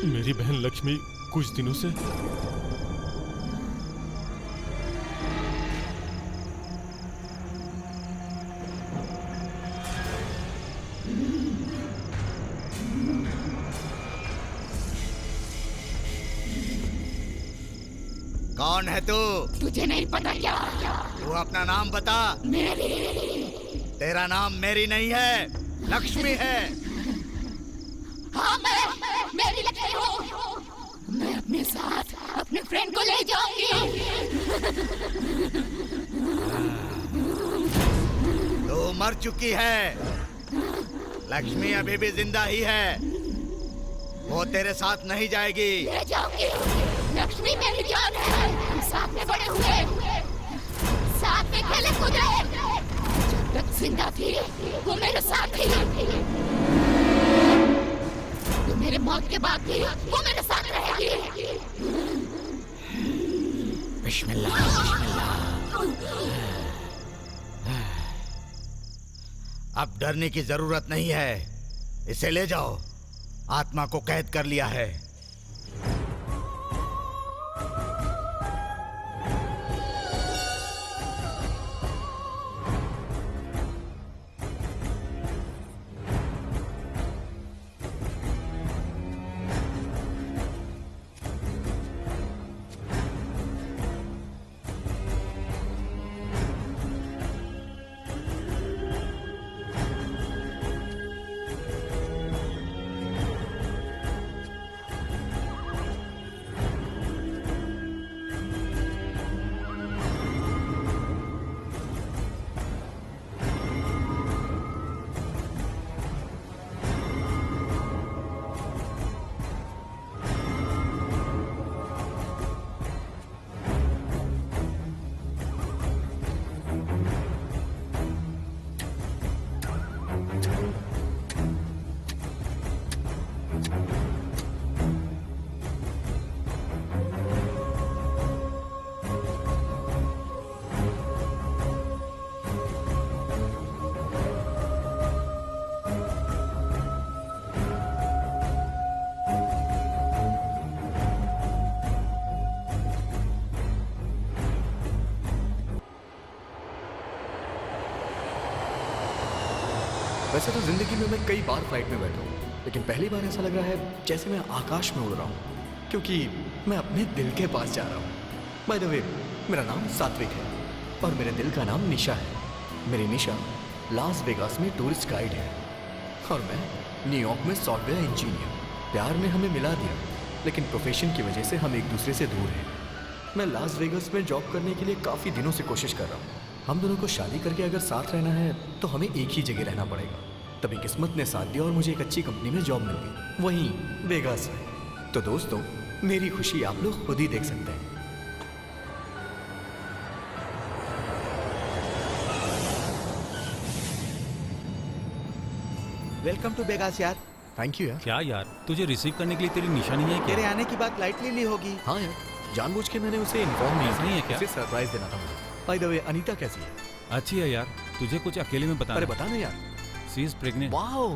मेरी बहन लक्ष्मी कुछ दिनों से कौन है तू? तुझे नहीं पता क्या? तू अपना नाम बता। मेरी। तेरा नाम मेरी नहीं है, लक्ष्मी है। हाँ, मैं मेरी लक्ष्मी हूँ। मैं अपने साथ अपने फ्रेंड को ले जाऊंगी। तू मर चुकी है। लक्ष्मी अभी भी जिंदा ही है। वो तेरे साथ नहीं जाएगी। ले जाऊंगी। लक्ष्मी मेरी जान है। हम साथ में बड़े हुए, साथ में खेले कूदे। जब तक जिंदा थी वो मेरे साथ थी। तो मेरे मौत के बाद भी वो मेरे साथ रहेगी। बिस्मिल्लाह, बिस्मिल्लाह। अब डरने की जरूरत नहीं है। इसे ले जाओ। आत्मा को कैद कर लिया है। वैसे तो जिंदगी में मैं कई बार फ्लाइट में बैठा हूँ, लेकिन पहली बार ऐसा लग रहा है जैसे मैं आकाश में उड़ रहा हूँ, क्योंकि मैं अपने दिल के पास जा रहा हूँ। बाय द वे, मेरा नाम सात्विक है और मेरे दिल का नाम निशा है। मेरी निशा लास वेगास में टूरिस्ट गाइड है और मैं न्यूयॉर्क में सॉफ्टवेयर इंजीनियर। प्यार ने हमें मिला दिया, लेकिन प्रोफेशन की वजह से हम एक दूसरे से दूर हैं। मैं लास वेगास में जॉब करने के लिए काफ़ी दिनों से कोशिश कर रहा हूँ। हम दोनों को शादी करके अगर साथ रहना है तो हमें एक ही जगह रहना पड़ेगा। तभी किस्मत ने साथ दिया और मुझे एक अच्छी कंपनी में जॉब मिल गई, वहीं वेगास में। तो दोस्तों, मेरी खुशी आप लोग खुद ही देख सकते हैं। वेलकम टू वेगास यार। थैंक यू यार। क्या यार, तुझे रिसीव करने के लिए तेरी निशानी है क्या? तेरे आने की बात लाइटली ली होगी। हाँ यार, जानबूझ के मैंने उसे इन्फॉर्म नहीं है क्या? उसे सरप्राइज देना था मुझे। बाय द वे, अनीता कैसी है? अच्छी है यार, तुझे कुछ अकेले में बताना। अरे बता ना यार। She is pregnant. Wow,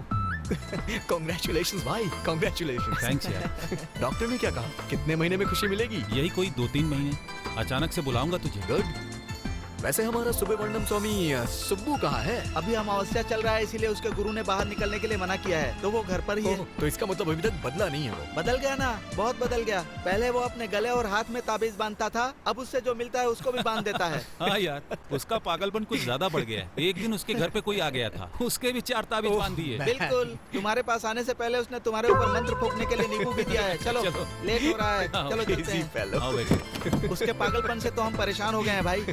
congratulations भाई, कांग्रेचुलेशंस। थैंक्स यार। डॉक्टर ने क्या कहा, कितने महीने में खुशी मिलेगी? यही कोई 2-3 महीने। अचानक से बुलाऊंगा तुझे। गुड। वैसे हमारा सुब्रमण्यम स्वामी सुब्बू कहाँ है? अभी अमावस्या चल रहा है, इसीलिए उसके गुरु ने बाहर निकलने के लिए मना किया है, तो वो घर पर ही है। तो इसका मतलब अभी तक बदला नहीं है वो? बदल गया ना, बहुत बदल गया। पहले वो अपने गले और हाथ में ताबीज बांधता था, अब उससे जो मिलता है उसको भी बांध देता है। हाँ यार, उसका पागलपन कुछ ज्यादा बढ़ गया है। एक दिन उसके घर पे कोई आ गया था, उसके भी 4 ताबीज बांध दिए। बिल्कुल, तुम्हारे पास आने से पहले उसने तुम्हारे ऊपर मंत्र फूकने के लिए नींबू भी दिया है। चलो, लेट हो रहा है, चलो चलते हैं। आओ बेटे। उसके पागलपन से तो हम परेशान हो गए हैं भाई।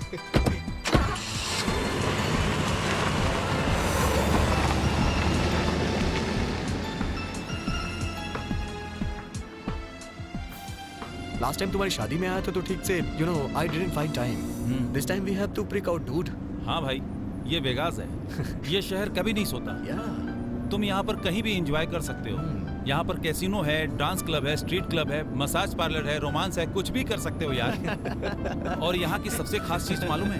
लास्ट टाइम तुम्हारी शादी में आया था तो ठीक से, you know, I didn't find time. This time we have to break out dude. हाँ भाई, ये वेगास है। ये शहर कभी नहीं सोता। तुम यहाँ पर कहीं भी एंजॉय कर सकते हो। यहाँ पर कैसीनो है, डांस क्लब है, स्ट्रीट क्लब है, मसाज पार्लर है, रोमांस है, कुछ भी कर सकते हो यार। और यहाँ की सबसे खास चीज मालूम है,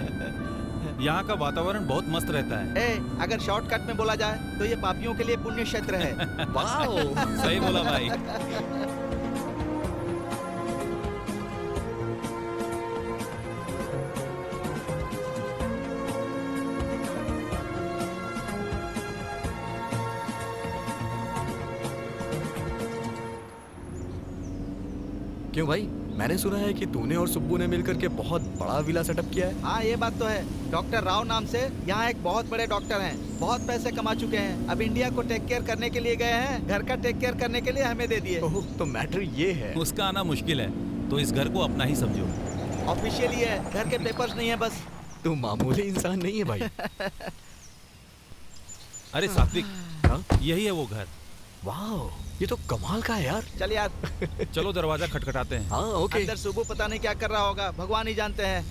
यहाँ का वातावरण बहुत मस्त रहता है। अगर शॉर्टकट में बोला जाए तो ये पापियों के लिए पुण्य क्षेत्र है। वाओ सही बोला भाई। क्यों भाई, मैंने सुना है कि तूने और सुब्बू ने मिलकर के बहुत बड़ा विला सेटअप किया है। हाँ ये बात तो है। डॉक्टर राव नाम से यहाँ एक बहुत बड़े डॉक्टर हैं, बहुत पैसे कमा चुके हैं। अब इंडिया को टेक केयर करने के लिए गए हैं, घर का टेक केयर करने के लिए हमें दे दिए। ओह, तो मैटर ये है। उसका आना मुश्किल है, तो इस घर को अपना ही समझो। ऑफिशियली है, घर के पेपर्स नहीं है बस। तू मामूली इंसान नहीं है भाई। अरे सात्विक, हाँ? यही है वो घर। वाओ, ये तो कमाल का है यार। चल यार। चलो दरवाजा खटखटाते हैं। हाँ ओके। अंदर सुबह पता नहीं क्या कर रहा होगा, भगवान ही जानते हैं।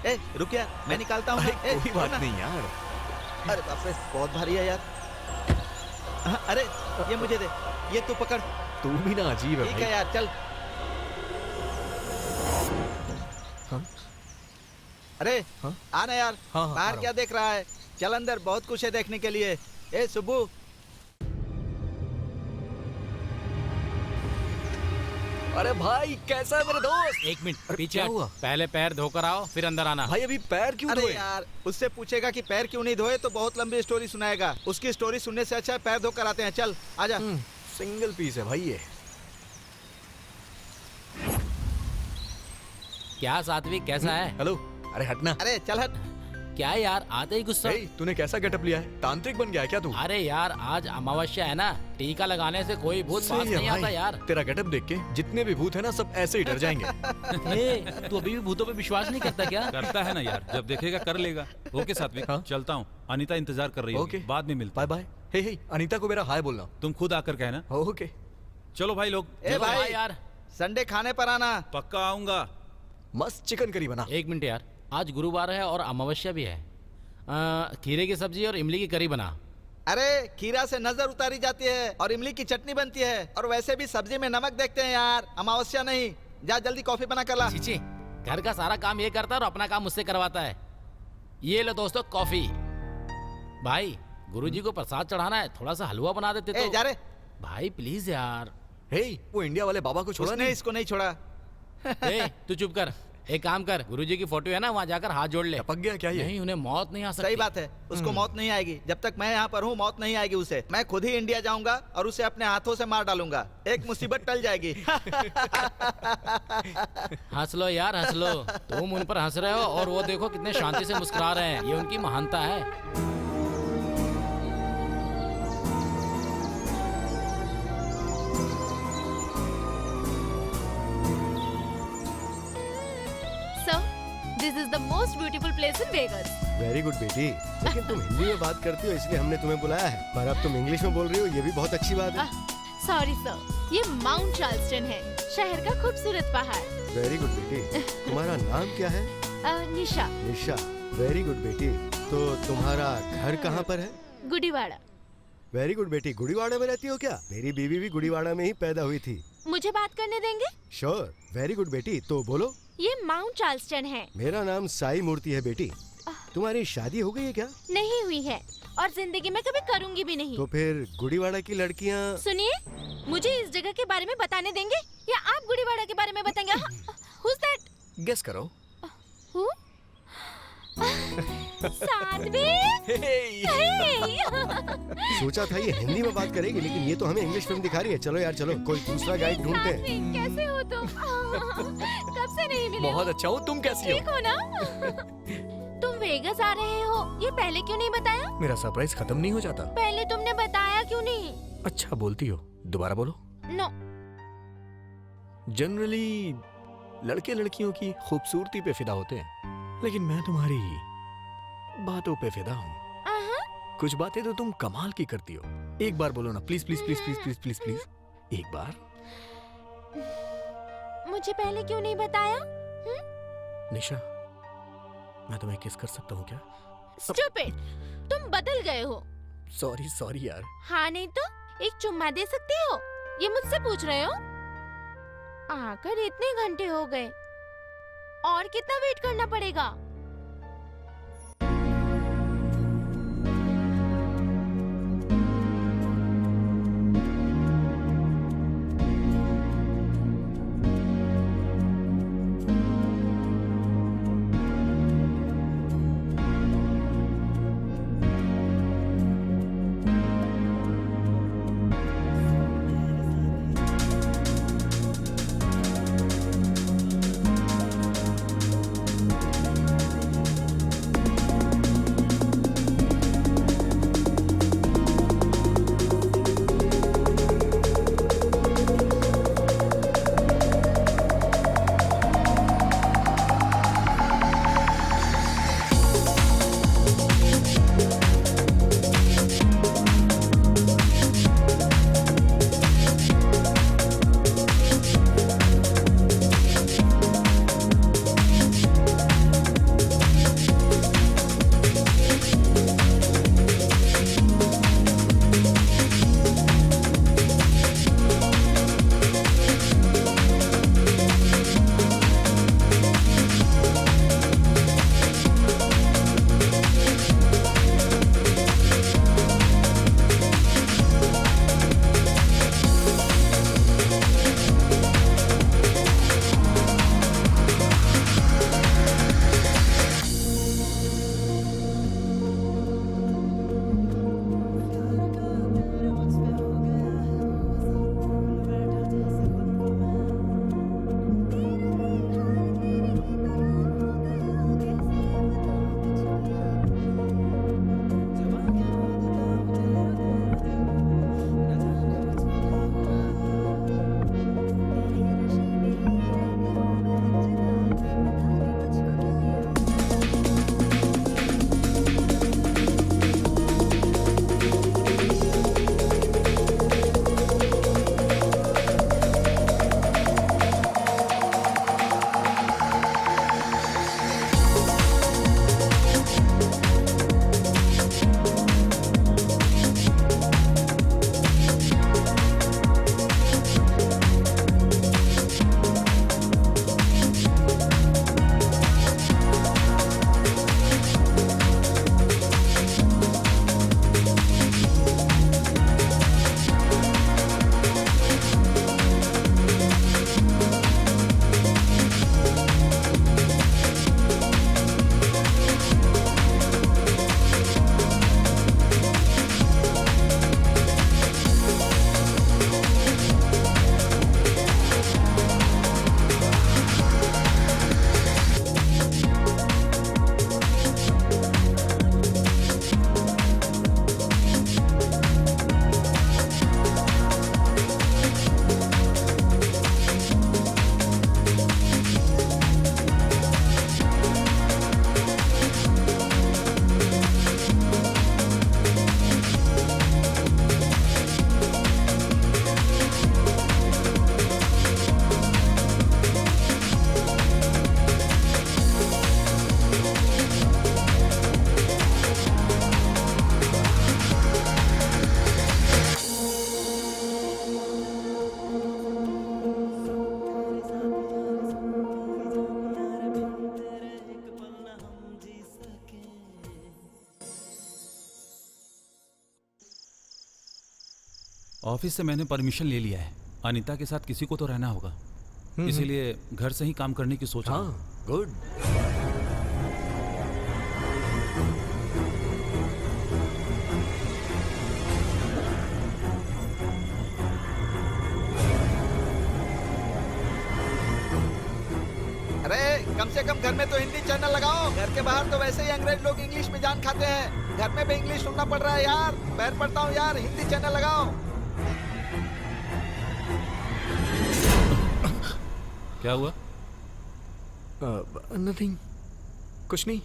ए रुकिया, मैं निकालता हूँ। कोई बात नहीं यार। अरे बाप रे, बहुत भारी है यार। हाँ, अरे ये मुझे दे, ये तू पकड़। तू भी ना अजीब है ठीक भाई। है यार, चल। हाँ? अरे हाँ? आ ना यार। हाँ, हाँ, बाहर आ क्या रहा देख रहा है? चल अंदर, बहुत कुछ है देखने के लिए। ए सुब्बू, अरे भाई कैसा है मेरे दोस्त? एक मिनट अरे, पीछे क्या हट। हुआ? पहले पैर धोकर आओ फिर अंदर आना। भाई अभी पैर क्यों अरे धोए? यार उससे पूछेगा कि पैर क्यों नहीं धोए तो बहुत लंबी स्टोरी सुनाएगा। उसकी स्टोरी सुनने से अच्छा है पैर धोकर आते हैं। चल आजा। सिंगल पीस है भाई ये। क्या सात्विक, कैसा है? हेलो, अरे हटना। अरे चल हट। क्या यार, आते ही गुस्सा। ए, तूने कैसा गेटअप लिया है? तांत्रिक बन गया है क्या तू? अरे यार आज अमावस्या है ना, टीका लगाने से कोई भूत पास सही है नहीं आता भाई। यार। तेरा गेटअप देख के जितने भी भूत है ना सब ऐसे ही डर जाएंगे। ए, तू अभी भी भूतों पे विश्वास नहीं करता क्या? करता है ना यार, जब देखेगा कर लेगा। ओके सात्विक, हाँ? चलता हूँ। अनीता इंतजार कर रही है। ओके। बाद में मिलते बाय बाय। हे हे, अनीता को मेरा हाय बोलना। तुम खुद आकर कहना। ओके। चलो भाई लोग। ए चलो भाई यार, संडे खाने पर आना। पक्का आऊंगा। मस्त चिकन करी बना। एक मिनट यार, आज गुरुवार है और अमावस्या भी है। खीरे की सब्जी और इमली की करी बना। अरे खीरा से नजर उतारी जाती है और इमली की चटनी बनती है। और वैसे भी सब्जी में नमक देखते हैं यार, अमावस्या नहीं। जा जल्दी कॉफी बना कर ला। चीची, घर का सारा काम ये करता है और अपना काम मुझसे करवाता है। ये लो दोस्तों कॉफी। भाई गुरुजी को प्रसाद चढ़ाना है, थोड़ा सा हलवा बना देते ए तो। जा रे। भाई प्लीज यार। हे, वो इंडिया वाले बाबा को छोड़ा उसने नहीं? इसको नहीं छोड़ा। ए, तू चुप कर। एक काम कर, गुरुजी की फोटो है ना, वहाँ जाकर हाथ जोड़ ले। टपक गया क्या ये? नहीं, उन्हें मौत नहीं आ सकती। सही बात है, उसको मौत नहीं आएगी। जब तक मैं यहाँ पर हूँ मौत नहीं आएगी उसे। मैं खुद ही इंडिया जाऊंगा और उसे अपने हाथों से मार डालूंगा। एक मुसीबत टल जाएगी। हंस लो यार हंस लो। तुम उन पर हंस रहे हो और वो देखो कितने शांति से मुस्कुरा रहे हैं। ये उनकी महानता है। So, this is the most beautiful place in Vegas. Very good बेटी। लेकिन तुम हिंदी में बात करती हो इसलिए हमने तुम्हें बुलाया है, पर अब तुम इंग्लिश में बोल रही हो, ये भी बहुत अच्छी बात है। सॉरी सर, ये माउंट चार्ल्सटन है, शहर का खूबसूरत पहाड़। वेरी गुड बेटी। तुम्हारा नाम क्या है? निशा। निशा। वेरी गुड बेटी। तो तुम्हारा घर कहाँ पर है? गुडीवाड़ा। वेरी गुड बेटी। गुड़ीवाड़ा में रहती हो क्या? मेरी बीवी भी गुड़ीवाड़ा में ही पैदा हुई थी। मुझे बात करने देंगे? श्योर। वेरी गुड बेटी, तो बोलो। ये माउंट चार्ल्सटन है। मेरा नाम साई मूर्ति है बेटी। तुम्हारी शादी हो गई है क्या? नहीं हुई है और जिंदगी में कभी करूंगी भी नहीं। तो फिर गुड़ीवाड़ा की लड़कियाँ। सुनिए, मुझे इस जगह के बारे में बताने देंगे या आप गुडीवाड़ा के बारे में बताएंगे? Who's that? गेस करो। Who? सात्विक। Hey! सोचा था ये हिंदी में बात करेगी, लेकिन ये तो हमें इंग्लिश फिल्म दिखा रही है। चलो यार चलो, कोई दूसरा गाइड ढूंढते हैं। सात्विक, कैसे हो तुम? कब से नहीं मिले? बहुत अच्छा हूँ, तुम कैसी ठीक हो? हो ना? तुम वेगस आ रहे हो, ये पहले क्यों नहीं बताया? मेरा सरप्राइज खत्म नहीं हो जाता? पहले तुमने बताया क्यों नहीं? अच्छा बोलती हो, दोबारा बोलो। नो। जनरली लड़के लड़कियों की खूबसूरती पे फिदा होते हैं, लेकिन मैं तुम्हारी बातों पे फिदा हूँ। कुछ बातें तो तुम कमाल की करती हो। एक बार बोलो ना, please please please please please please please एक बार। मुझे पहले क्यों नहीं बताया? निशा, मैं तुम्हें किस कर सकता हूँ क्या? स्टूपिड, तुम बदल गए हो। सॉरी सॉरी यार। हाँ नहीं तो एक चुम्मा दे सकती हो? ये मुझसे पूछ रहे हो? आकर इतने घंटे हो गए, और कितना वेट करना पड़ेगा? ऑफिस से मैंने परमिशन ले लिया है। अनीता के साथ किसी को तो रहना होगा, इसीलिए घर से ही काम करने की सोच रहा हूं। हाँ, गुड। अरे कम से कम घर में तो हिंदी चैनल लगाओ। घर के बाहर तो वैसे ही अंग्रेज लोग इंग्लिश में जान खाते हैं, घर में भी इंग्लिश सुनना पड़ रहा है यार। पैर पड़ता हूँ यार, हिंदी चैनल लगाओ। क्या हुआ? नथिंग, कुछ नहीं।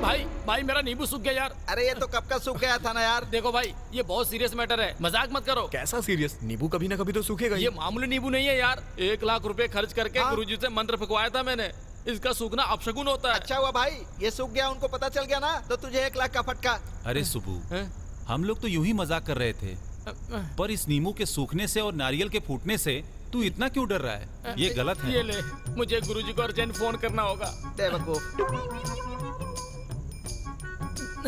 भाई भाई मेरा नींबू सूख गया यार। अरे ये तो कब का सूख गया था ना यार। देखो भाई, ये बहुत सीरियस मैटर है, मजाक मत करो। कैसा सीरियस? नींबू कभी ना कभी तो सूखेगा ही। ये मामूली नींबू नहीं है यार, 1 लाख रुपए खर्च करके गुरुजी से मंत्र फंकवाया था मैंने। इसका सूखना अपशगुन होता है। अच्छा हुआ भाई ये सूख गया, उनको पता चल गया ना तो तुझे 1 लाख का फटका। अरे सुबू, हम लोग तो यूं ही मजाक कर रहे थे, पर इस नींबू के सूखने से और नारियल के फूटने से तू इतना क्यों डर रहा है? ये गलत है। ये ले, मुझे गुरुजी को अर्जेंट फोन करना होगा। बेवकूफ।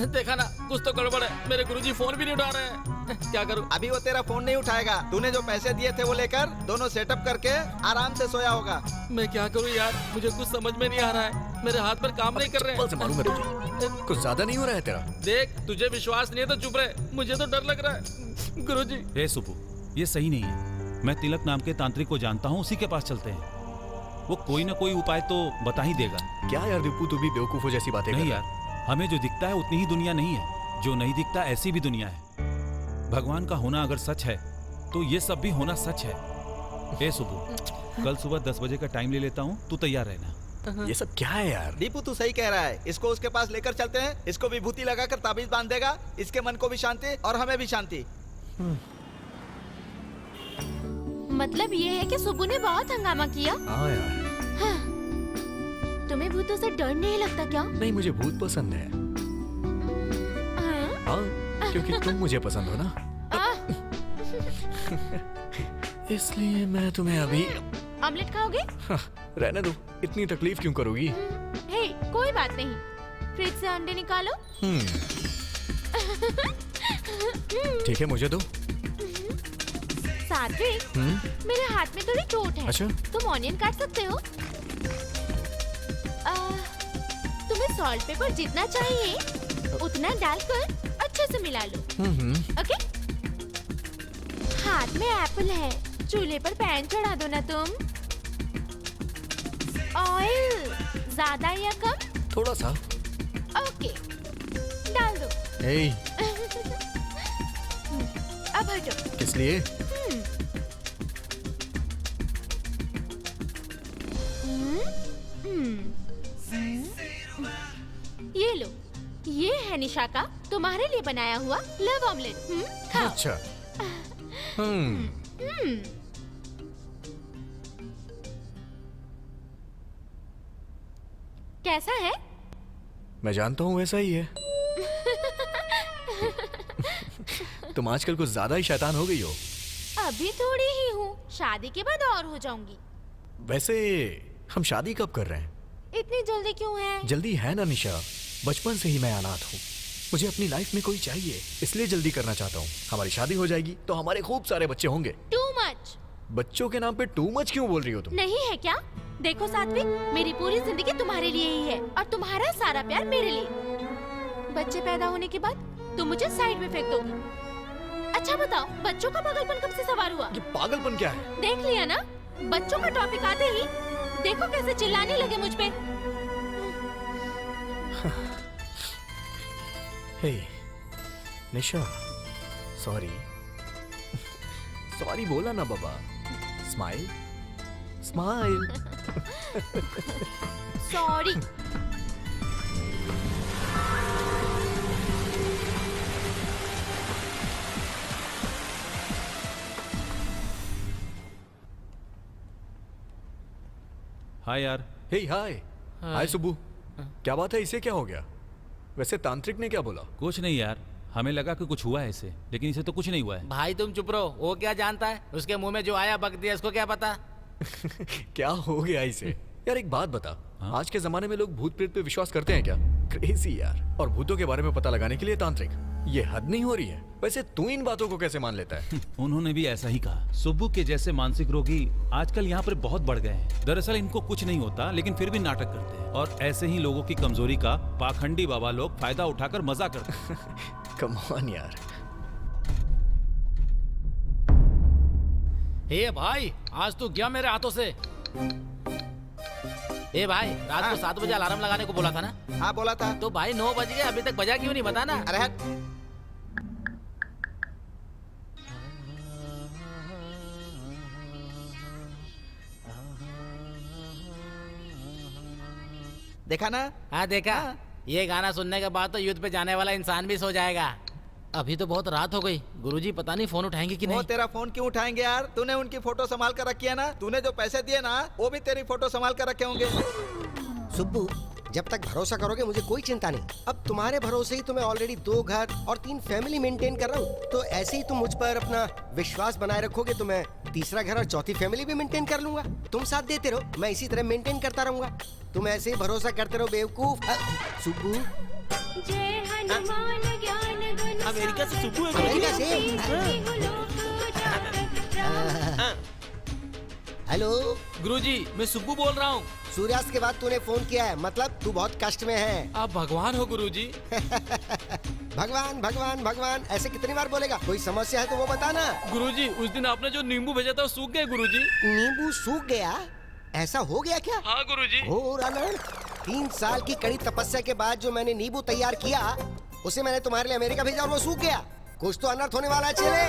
देखा ना, कुछ तो गड़बड़ है। मेरे गुरुजी फोन भी नहीं उठा रहे हैं। क्या करूं? अभी वो तेरा फोन नहीं उठाएगा। तूने जो पैसे दिए थे वो लेकर दोनों सेटअप करके आराम से सोया होगा। मैं क्या करूं यार, मुझे कुछ समझ में नहीं आ रहा है। मेरे हाथ पर काम नहीं कर रहे चप्पल से हैं। मारूंगा तुझे। कुछ ज्यादा नहीं हो रहा है तेरा? देख, तुझे विश्वास नहीं है तो चुप रहे, मुझे तो डर लग रहा है। गुरुजी, ए सुबु, ये सही नहीं है। मैं तिलक नाम के तांत्रिक को जानता हूँ, उसी के पास चलते हैं। वो कोई ना कोई उपाय तो बता ही देगा। क्या यार दीपू, तू भी बेवकूफों जैसी बातें कर नहीं रहा है। यार, हमें जो दिखता है उतनी ही दुनिया नहीं है। जो नहीं दिखता ऐसी भी दुनिया है। भगवान का होना अगर सच है तो ये सब भी होना सच है। ए सुबु, कल सुबह 10 बजे का टाइम ले लेता हूँ, तू तैयार रहना। ये सब क्या है यार? दीपू तू सही कह रहा है। इसको उसके पास लेकर चलते हैं। इसको विभूति लगाकर ताबीज बांध देगा। इसके मन को भी शांति और हमें भी शांति। मतलब ये है कि सुबु ने बहुत हंगामा किया। हाँ यार। हाँ। तुम्हें भूतों से डर नहीं लगता क्या? नहीं, मुझे भूत पसंद है। हाँ? हाँ, क्योंकि तुम मुझे पसंद हो ना। इसलिए मैं तुम्हें अभी ऑमलेट खाओगे? हाँ, रहने दो। इतनी तकलीफ क्यों करोगी? हे, कोई बात नहीं। फ्रिज से अंडे निकालो। ठीक है, मुझे दो। सात्विक, मेरे हाथ में थोड़ी चोट है। अच्छा। तुम ऑनियन काट सकते हो? तुम्हें सॉल्ट पेपर जितना चाहिए उतना डालकर अच्छे से मिला लो। ओके? हाथ में एप्पल है, चूल्हे पर पैन चढ़ा दो ना तुम। ऑयल ज्यादा या कम? थोड़ा सा। ओके, डाल दो। ए, अब हटो। किस लिए? ये लो, ये है निशा का तुम्हारे लिए बनाया हुआ लव ऑमलेट। खाओ। अच्छा। कैसा है? मैं जानता हूँ वैसा ही है। तुम आजकल कुछ ज्यादा ही शैतान हो गई हो। अभी थोड़ी ही हूँ, शादी के बाद और हो जाऊंगी। वैसे हम शादी कब कर रहे हैं? इतनी जल्दी क्यों है? जल्दी है ना निशा, बचपन से ही मैं अनाथ हूँ। मुझे अपनी लाइफ में कोई चाहिए, इसलिए जल्दी करना चाहता हूँ। हमारी शादी हो जाएगी तो हमारे खूब सारे बच्चे होंगे। Too much. बच्चों के नाम पे टू मच क्यों बोल रही हो तुम? नहीं है क्या? देखो सात्विक, मेरी पूरी जिंदगी तुम्हारे लिए ही है और तुम्हारा सारा प्यार मेरे लिए। बच्चे पैदा होने के बाद तुम मुझे साइड में फेंक दोगी। अच्छा बताओ, बच्चों का पागलपन कब से सवार हुआ? ये पागलपन क्या है? देख लिया ना, बच्चों का टॉपिक आते ही देखो कैसे चिल्लाने लगे मुझ पे। हे निशा, सॉरी। सॉरी बोला ना बाबा। Smile smile. सॉरी। हाय यार। हे हाय। हाय सुबू। क्या बात है, इसे क्या हो गया? वैसे तांत्रिक ने क्या बोला? कुछ नहीं यार, हमें लगा कि कुछ हुआ है इसे, लेकिन इसे तो कुछ नहीं हुआ है। भाई तुम चुप रहो, वो क्या जानता है? उसके मुंह में जो आया बक दिया, इसको क्या पता? क्या हो गया इसे? यार एक बात बता, आज के जमाने में लोग भूत प्रेत पे विश्वास करते हैं क्या? क्रेजी यार। और भूतों के बारे में पता लगाने के लिए तांत्रिक, ये हद नहीं हो रही है? वैसे तू इन बातों को कैसे मान लेता है? उन्होंने भी ऐसा ही कहा। सुब्बू के जैसे मानसिक रोगी आजकल यहाँ पर बहुत बढ़ गए हैं। दरअसल इनको कुछ नहीं होता, लेकिन फिर भी नाटक करते हैं, और ऐसे ही लोगों की कमजोरी का पाखंडी बाबा लोग फायदा उठाकर मजा करते हैं। कम ऑन यार। हे भाई, आज तू गया मेरे हाथों से। ए भाई, रात को 7 बजे अलार्म लगाने को बोला था ना? हाँ बोला था। तो भाई 9 बज गए, अभी तक बजा क्यों नहीं, बता ना। अरे हट। देखा ना? हाँ देखा। हाँ। ये गाना सुनने के बाद तो युद्ध पे जाने वाला इंसान भी सो जाएगा। अभी तो बहुत रात हो गई, गुरुजी पता नहीं फोन उठाएंगे कि वो नहीं। तेरा फोन क्यों उठाएंगे यार? तूने उनकी फोटो संभाल कर रखी है ना? तूने जो पैसे दिए ना, वो भी तेरी फोटो संभाल कर रखे होंगे। सुब्बू, जब तक भरोसा करोगे मुझे कोई चिंता नहीं। अब तुम्हारे भरोसे ही तो मैं ऑलरेडी 2 घर और 3 फैमिली मेंटेन कर रहा हूँ, तो ऐसे ही तुम मुझ पर अपना विश्वास बनाए रखोगे तो मैं 3रा घर और 4थी फैमिली भी मेंटेन कर लूंगा। तुम साथ देते रहो, मैं इसी तरह मेंटेन करता रहूंगा। तुम ऐसे ही भरोसा करते रहो बेवकूफ। सुब्बू, अमेरिका से सुब्बू अमेरिका से? हेलो गुरुजी, मैं सुब्बू बोल रहा हूँ। सूर्यास्त के बाद तूने फोन किया है, मतलब तू बहुत कष्ट में है। आप भगवान हो गुरुजी। भगवान भगवान भगवान ऐसे कितनी बार बोलेगा? कोई समस्या है तो वो बताना। गुरुजी, उस दिन आपने जो नींबू भेजा था वो सूख गए गुरुजी। नींबू सूख गया? ऐसा हो गया क्या? हाँ गुरुजी। हो रानड़, 3 साल की कड़ी तपस्या के बाद जो मैंने नींबू तैयार किया उसे मैंने तुम्हारे लिए अमेरिका भेजा और वो सूख गया। कुछ तो अनर्थ होने वाला है। चले।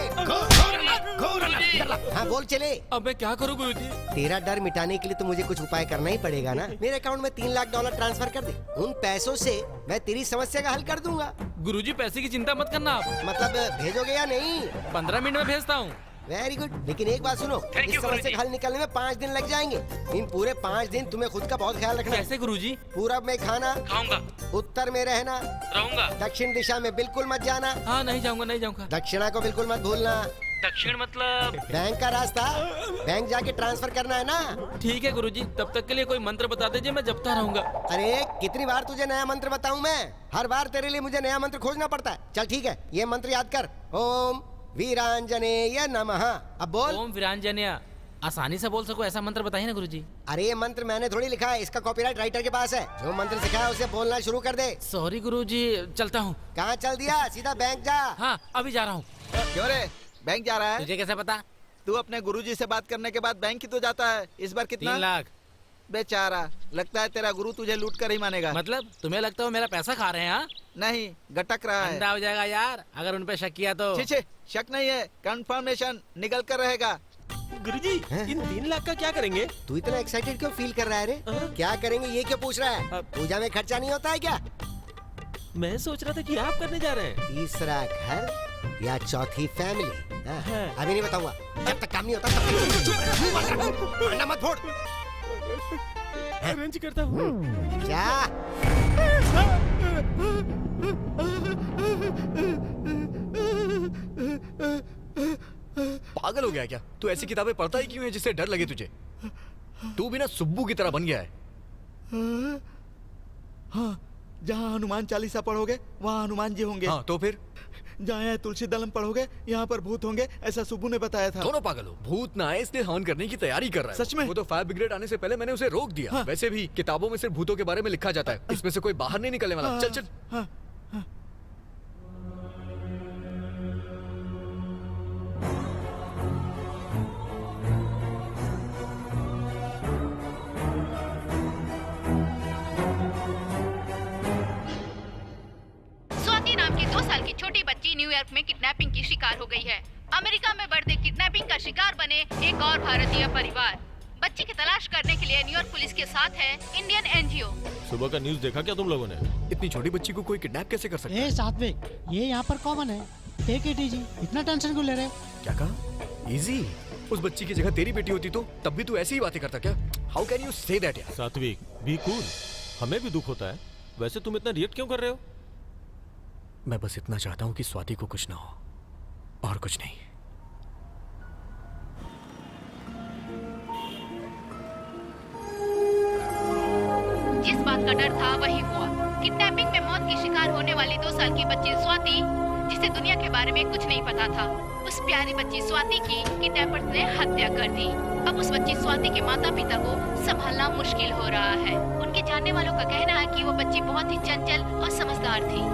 हाँ बोल चले। अब मैं क्या करूँ गुरुजी? तेरा डर मिटाने के लिए तो मुझे कुछ उपाय करना ही पड़ेगा ना। मेरे अकाउंट में $3 लाख ट्रांसफर कर दे। उन पैसों से मैं तेरी समस्या का हल कर दूंगा। गुरुजी, पैसे की चिंता मत करना आप। मतलब भेजोगे या नहीं? 15 मिनट में भेजता हूँ। वेरी गुड, लेकिन एक बात सुनो, इस समस्या का हल निकलने में 5 दिन लग जाएंगे। इन पूरे 5 दिन तुम्हें खुद का बहुत ख्याल रखना है। कैसे गुरुजी? पूरब में खाना खाऊंगा, उत्तर में रहना, रहूंगा। दक्षिण दिशा में बिल्कुल मत जाना। हाँ, नहीं जाऊंगा, नहीं जाऊंगा। दक्षिणा को बिल्कुल मत भूलना। दक्षिण मतलब? बैंक का रास्ता, बैंक जाके ट्रांसफर करना है ना। ठीक है गुरुजी, तब तक के लिए कोई मंत्र बता दीजिए, मैं जपता रहूंगा। अरे कितनी बार तुझे नया मंत्र बताऊं मैं? हर बार तेरे लिए मुझे नया मंत्र खोजना पड़ता है। चल ठीक है, ये मंत्र याद कर। ओम वीरांजनेय नमः। अब बोल। ओम वीरांजनेय। आसानी से बोल सको ऐसा मंत्र बताइए ना गुरुजी। अरे ये मंत्र मैंने थोड़ी लिखा है, इसका कॉपीराइट राइटर के पास है। जो मंत्र सिखाया है उसे बोलना शुरू कर दे। सॉरी गुरुजी, चलता हूँ। कहाँ चल दिया? सीधा बैंक जा। हाँ, अभी जा रहा हूँ। क्यों रे, बैंक जा रहा है? तुझे कैसे पता? तू अपने गुरुजी से बात करने के बाद बैंक ही तो जाता है। इस बार कितना? 3 लाख। बेचारा, लगता है तेरा गुरु तुझे लूट कर ही मानेगा। मतलब तुम्हें लगता है वो मेरा पैसा खा रहे हैं? हाँ, नहीं, गटक रहा है। अंधा हो जाएगा यार अगर उन पे शक किया तो। छे छे, शक नहीं है, कंफर्मेशन निकल कर रहेगा। गुरुजी, इन 3 लाख का क्या करेंगे? तू इतना एक्साइटेड क्यों फील कर रहा है रे? क्या करेंगे ये क्यों पूछ रहा है? पूजा में खर्चा नहीं होता है क्या? मैं सोच रहा था कि आप करने जा रहे हैं। 3रा घर या 4थी फैमिली? अभी नहीं बताऊंगा, जब तक काम नहीं होता तब तक मत फोड़। अरेंज करता हूँ। क्या? पागल हो गया क्या? तू ऐसी किताबें पढ़ता ही क्यों है जिससे डर लगे तुझे? तू भी ना सुब्बू की तरह बन गया है। हाँ, जहाँ हनुमान चालीसा पढ़ोगे वहाँ हनुमान जी होंगे। हाँ, तो फिर? जहाँ तुलसी दलम पढ़ोगे यहाँ पर भूत होंगे, ऐसा सुब्बू ने बताया था। दोनों पागल हो। भूत ना आए इसलिए हवन करने की तैयारी कर रहा है। सच में? वो तो फायर ब्रिगेड आने से पहले मैंने उसे रोक दिया। हाँ। वैसे भी किताबों में सिर्फ भूतों के बारे में लिखा जाता है, इसमें से कोई बाहर नहीं निकलने वाला। चल चल। हाँ, स्वाति नाम की 2 साल की छोटी बच्ची न्यूयॉर्क में किडनैपिंग की शिकार हो गई है। अमेरिका में बढ़ते किडनैपिंग का शिकार बने एक और भारतीय परिवार। बच्ची की तलाश करने के लिए न्यूयॉर्क पुलिस के साथ है इंडियन एनजीओ। सुबह का न्यूज़ देखा क्या तुम लोगों ने? इतनी छोटी बच्ची को कोई किडनैप कैसे कर सकता है? सात्विक, ये यहाँ पर कॉमन है। टेक इट इजी, इतना टेंशन क्यों ले रहे? क्या कहा? इजी? उस बच्ची की जगह तेरी बेटी होती तो तब भी तू ऐसी ही बातें करता क्या? How can you say that यार? सात्विक, बी कूल। हमें भी दुख होता है। वैसे तुम इतना रिएक्ट क्यों कर रहे हो? मैं बस इतना चाहता हूँ कि स्वाति को कुछ ना हो, और कुछ नहीं। जिस बात का डर था वही हुआ। किडनैपिंग में मौत की शिकार होने वाली 2 साल की बच्ची स्वाति, जिसे दुनिया के बारे में कुछ नहीं पता था, उस प्यारी बच्ची स्वाति की किडनैपर्स ने हत्या कर दी। अब उस बच्ची स्वाति के माता पिता को संभालना मुश्किल हो रहा है। उनके जानने वालों का कहना है कि वो बच्ची बहुत ही चंचल और समझदार थी।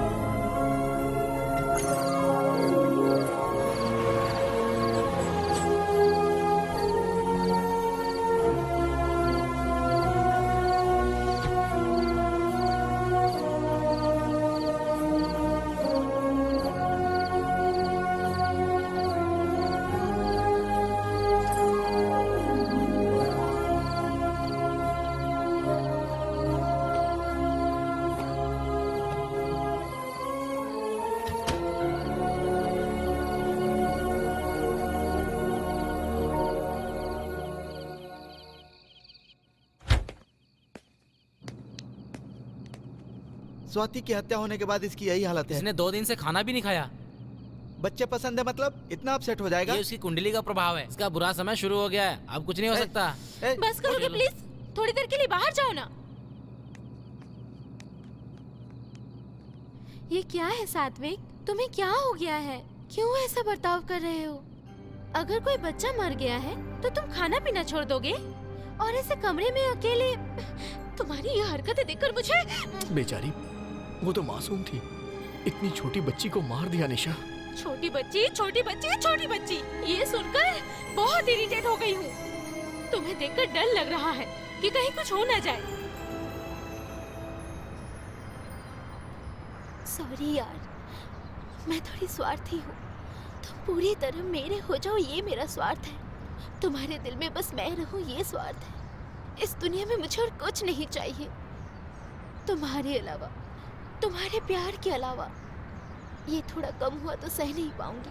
स्वाति की हत्या होने के बाद इसकी यही हालत है। इसने 2 दिन से खाना भी नहीं खाया। बच्चे पसंद है मतलब इतना अपसेट हो जाएगा? ये उसकी कुंडली का प्रभाव है। इसका बुरा समय शुरू हो गया है, अब कुछ नहीं हो सकता। बस करोगे प्लीज? थोड़ी देर के लिए बाहर जाओ ना। ये क्या है सात्विक, तुम्हें क्या हो गया है? क्यों ऐसा बर्ताव कर रहे हो? अगर कोई बच्चा मर गया है तो तुम खाना पीना छोड़ दोगे और ऐसे कमरे में अकेले? तुम्हारी ये हरकतें देखकर मुझे... बेचारी, वो तो मासूम थी, इतनी छोटी बच्ची को मार दिया निशा। छोटी बच्ची, छोटी बच्ची, छोटी बच्ची, ये सुनकर बहुत इरिटेट हो गई हूँ। तुम्हें देखकर डर लग रहा है कि कहीं कुछ हो ना जाए। सॉरी यार, मैं थोड़ी स्वार्थी हूँ। तुम पूरी तरह मेरे हो जाओ, ये मेरा स्वार्थ है। तुम्हारे दिल में बस मैं रहूँ, ये स्वार्थ है। इस दुनिया में मुझे और कुछ नहीं चाहिए तुम्हारे अलावा, तुम्हारे प्यार के अलावा। ये थोड़ा कम हुआ तो सह नहीं पाऊंगी।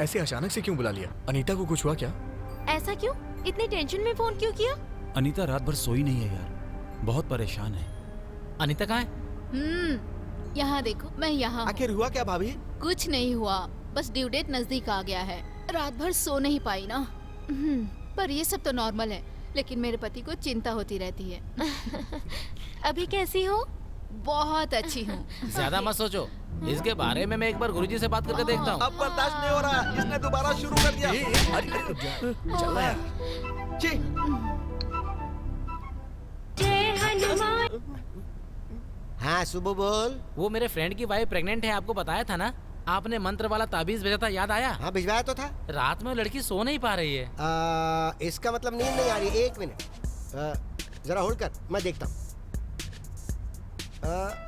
ऐसे अचानक से क्यों बुला लिया? अनीता को कुछ हुआ क्या? ऐसा क्यों? इतनी टेंशन में फोन क्यों किया? अनीता रात भर सोई नहीं है यार, बहुत परेशान है। अनीता कहाँ है? यहाँ देखो, मैं यहाँ हूँ। आखिर हुआ क्या भाभी? कुछ नहीं हुआ, बस ड्यू डेट नजदीक आ गया है। रात भर सो नहीं पाई ना। पर ये सब तो नॉर्मल है, लेकिन मेरे पति को चिंता होती रहती है। अभी कैसी हो? बहुत अच्छी हूँ। ज्यादा मत सोचो, इसके बारे में मैं एक बार गुरुजी से बात करके देखता हूँ। अब बर्दाश्त नहीं हो रहा, इसने दोबारा शुरू कर दिया। चल रहा यार। छी, हाँ सुबह बोल। वो मेरे फ्रेंड की वाइफ प्रेग्नेंट है, आपको बताया था ना? आपने मंत्र वाला ताबीज भेजा था, याद आया? हाँ भिजवाया तो था। रात में वो लड़की सो नहीं पा रही है। इसका मतलब नींद नहीं आ रही। एक मिनट, जरा होल्ड कर, मैं देखता हूँ।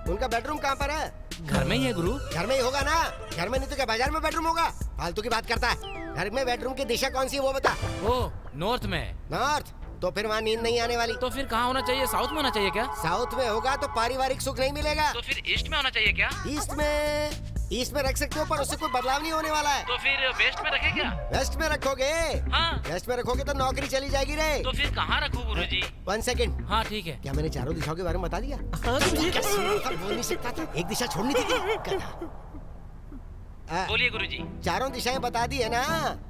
उनका बेडरूम कहाँ पर है? घर में ही है गुरु। घर में ही होगा ना। घर में नहीं तो क्या बाजार में बेडरूम होगा? फालतू की बात करता है। घर में बेडरूम की दिशा कौन सी है वो बता। ओ, नॉर्थ में। नॉर्थ? तो फिर वहाँ नींद नहीं आने वाली। तो फिर कहाँ होना चाहिए? साउथ में होना चाहिए क्या? साउथ में होगा तो पारिवारिक सुख नहीं मिलेगा। तो फिर ईस्ट में होना चाहिए क्या? ईस्ट में रख सकते हो, पर उससे कोई बदलाव नहीं होने वाला है। तो फिर वेस्ट में रखे क्या? वेस्ट में रखोगे? हाँ। वेस्ट में रखोगे तो नौकरी चली जाएगी रे। तो फिर कहाँ रखूँ गुरुजी? 1 सेकंड। हाँ ठीक है। क्या मैंने चारों दिशाओं के बारे में बता दिया? बोल नहीं सकता था, एक दिशा छोड़नी थी क्या? बोलिए गुरुजी। चारों दिशाएं बता दी है ना,